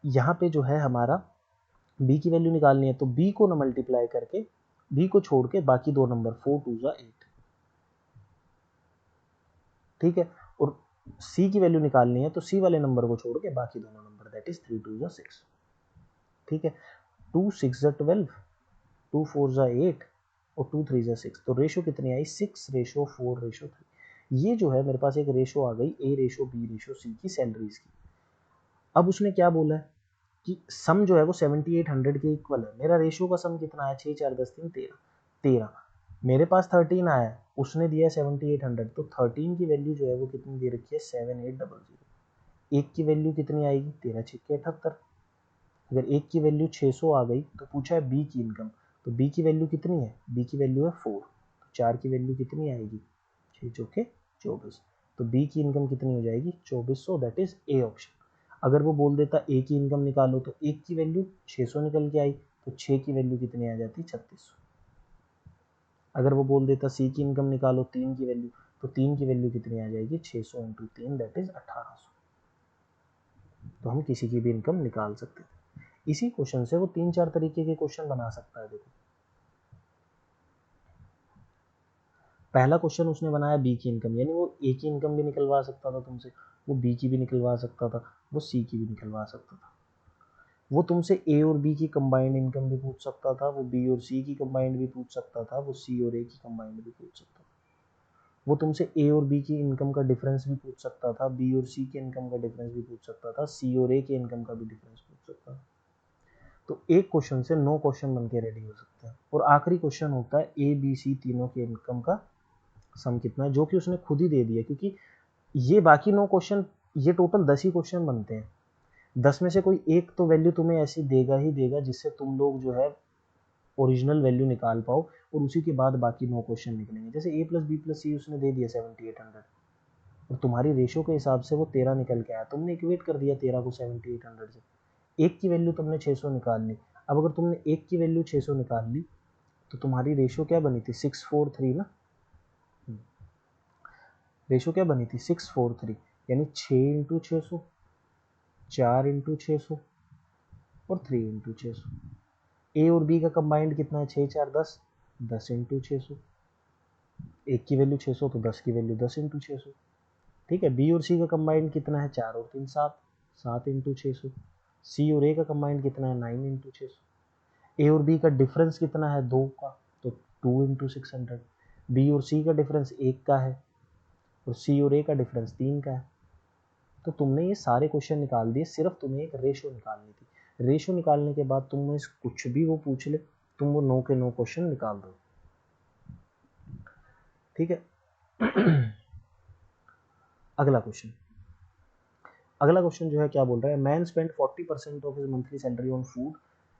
[SPEAKER 1] यहाँ पे जो है हमारा b की वैल्यू निकालनी है तो b को ना मल्टीप्लाई करके, b को छोड़ के बाकी दो नंबर 4 2 8। ठीक है, और c की वैल्यू निकालनी है तो c वाले नंबर को छोड़ के बाकी दोनों नंबर, दैट इज 3 2 6। ठीक है, 2 6 12, 2 4 8 और 2 3 6, तो रेशो कितनी आई, 6 रेशो 4 रेशो 3। ये जो है मेरे पास एक रेशो आ गई a ratio b ratio c की सैलरीज की। अब उसने क्या बोला है कि सम जो है वो 7800 के इक्वल है। मेरा रेशियो का सम कितना है, 6 4 10 3 13, 13 मेरे पास 13 आया है, उसने दिया है 7800, तो 13 की वैल्यू जो है वो कितनी दे रखी है, 7800। एक की वैल्यू कितनी आएगी, 13 6 78। अगर एक की वैल्यू 600 आ गई तो पूछा है बी की इनकम, तो बी की वैल्यू कितनी है, बी की वैल्यू है 4, तो 4 की वैल्यू कितनी आएगी, 6 चौके 24, तो बी की इनकम कितनी हो जाएगी, 2400, दैट इज ए ऑप्शन। अगर वो बोल देता ए की इनकम निकालो तो एक की वैल्यू 600 निकल के आई,
[SPEAKER 2] तो 6 की वैल्यू कितनी आ जाती, 3600। अगर वो बोल देता सी की इनकम निकालो 3 की वैल्यू, तो 3 की वैल्यू कितनी आ जाएगी, 600 इंटू 3 दैट इज 1800। तो हम किसी की भी इनकम निकाल सकते थे। इसी क्वेश्चन से वो 3-4 तरीके के क्वेश्चन बना सकता है। देखो पहला क्वेश्चन उसने बनाया बी की इनकम, यानी वो ए की इनकम भी निकलवा सकता था तुमसे, वो बी की भी निकलवा सकता था, वो सी की भी निकलवा सकता था। वो तुमसे ए और बी की कंबाइंड इनकम भी पूछ सकता था, वो बी और सी की कंबाइंड भी पूछ सकता था, वो सी और ए की कंबाइंड भी पूछ सकता था। वो तुमसे ए और बी की इनकम का डिफरेंस भी पूछ सकता था, बी और सी के इनकम का डिफरेंस भी पूछ सकता था, सी और ए के इनकम का भी डिफरेंस पूछ सकता था। तो एक क्वेश्चन से 9 क्वेश्चन बन के रेडी हो सकते हैं। और आखिरी क्वेश्चन होता है ए बी सी तीनों के इनकम का सम कितना है, जो कि उसने खुद ही दे दिया, क्योंकि ये बाकी 9 क्वेश्चन, ये टोटल 10 ही क्वेश्चन बनते हैं। 10 में से कोई एक तो वैल्यू तुम्हें ऐसी देगा ही देगा जिससे तुम लोग जो है ओरिजिनल वैल्यू निकाल पाओ, और उसी के बाद बाकी 9 क्वेश्चन निकलेंगे। जैसे ए प्लस बी प्लस सी उसने दे दिया 7800, और तुम्हारी रेशो के हिसाब से वो 13 निकल के आया, तुमने इक्वेट कर दिया 13 को 7800 से। एक की वैल्यू तुमने 600 निकाल ली। अब अगर तुमने एक की वैल्यू 600 निकाल ली तो तुम्हारी रेशो क्या बनी थी, 643 ना। रेशो क्या बनी थी, 643, यानी 6 इंटू 600, 4 इंटू 600 और 3 इंटू 600। ए और बी का कंबाइंड कितना है, 6 4 10, 10 इंटू 600। एक की वैल्यू 600 तो 10 की वैल्यू 10 इंटू 600। ठीक है, बी और सी का कंबाइंड कितना है, 4 और 3 7, 7 इंटू 600। सी और ए का कंबाइंड कितना है, 9 इंटू 600। ए और बी का डिफरेंस कितना है, 2 का, तो 2 इंटू 600। बी और सी का डिफरेंस 1 का है, और सी और ए का डिफरेंस 3 का है। तो तुमने ये सारे क्वेश्चन निकाल दिए, सिर्फ तुम्हें एक रेशो निकालनी थी। रेशो निकालने के बाद तुम कुछ भी वो पूछ ले, तुम वो 9 के 9 क्वेश्चन निकाल दो। ठीक है। अगला क्वेश्चन, अगला क्वेश्चन जो है क्या बोल रहा है, man spend 40% of his monthly salary on food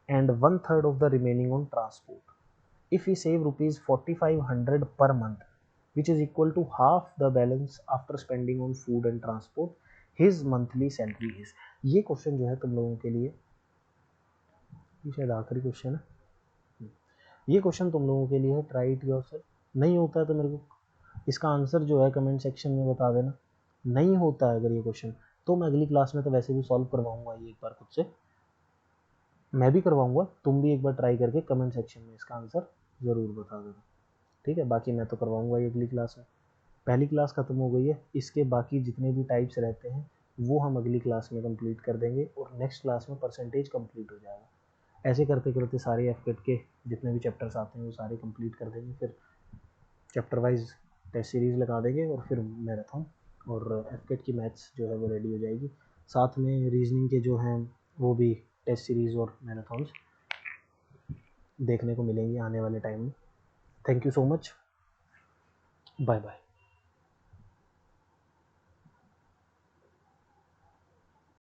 [SPEAKER 2] and 1/3 of the remaining on transport. If he save rupees 4500 per month which is equal to half the balance after spending on food and transport, his monthly salary is। ये question जो है तुम लोगों के लिए, ये शायद आखिरी क्वेश्चन है, ये क्वेश्चन तुम लोगों के लिए है, ट्राई इट योरसेल्फ। नहीं होता है तो मेरे को इसका आंसर जो है कमेंट सेक्शन में बता देना। नहीं होता है अगर ये क्वेश्चन, तो मैं अगली क्लास में तो वैसे भी सॉल्व करवाऊंगा ये एक बार खुद से, मैं भी करवाऊंगा, तुम भी एक बार ट्राई करके कमेंट सेक्शन में इसका आंसर ज़रूर बता देना। ठीक है, बाकी मैं तो करवाऊंगा ये अगली क्लास में। पहली क्लास ख़त्म हो गई है, इसके बाकी जितने भी टाइप्स रहते हैं वो हम अगली क्लास में कंप्लीट कर देंगे, और नेक्स्ट क्लास में परसेंटेज कंप्लीट हो जाएगा। ऐसे करते करते सारे एफकेट के जितने भी चैप्टर्स आते हैं वो सारे कंप्लीट कर देंगे, फिर चैप्टर वाइज टेस्ट सीरीज़ लगा देंगे, और फिर मैराथन और एफकेट की मैथ्स जो है वो रेडी हो जाएगी। साथ में रीजनिंग के जो हैं वो भी टेस्ट सीरीज़ और मैराथन्स देखने को मिलेंगी आने वाले टाइम में। Thank you so much, bye bye.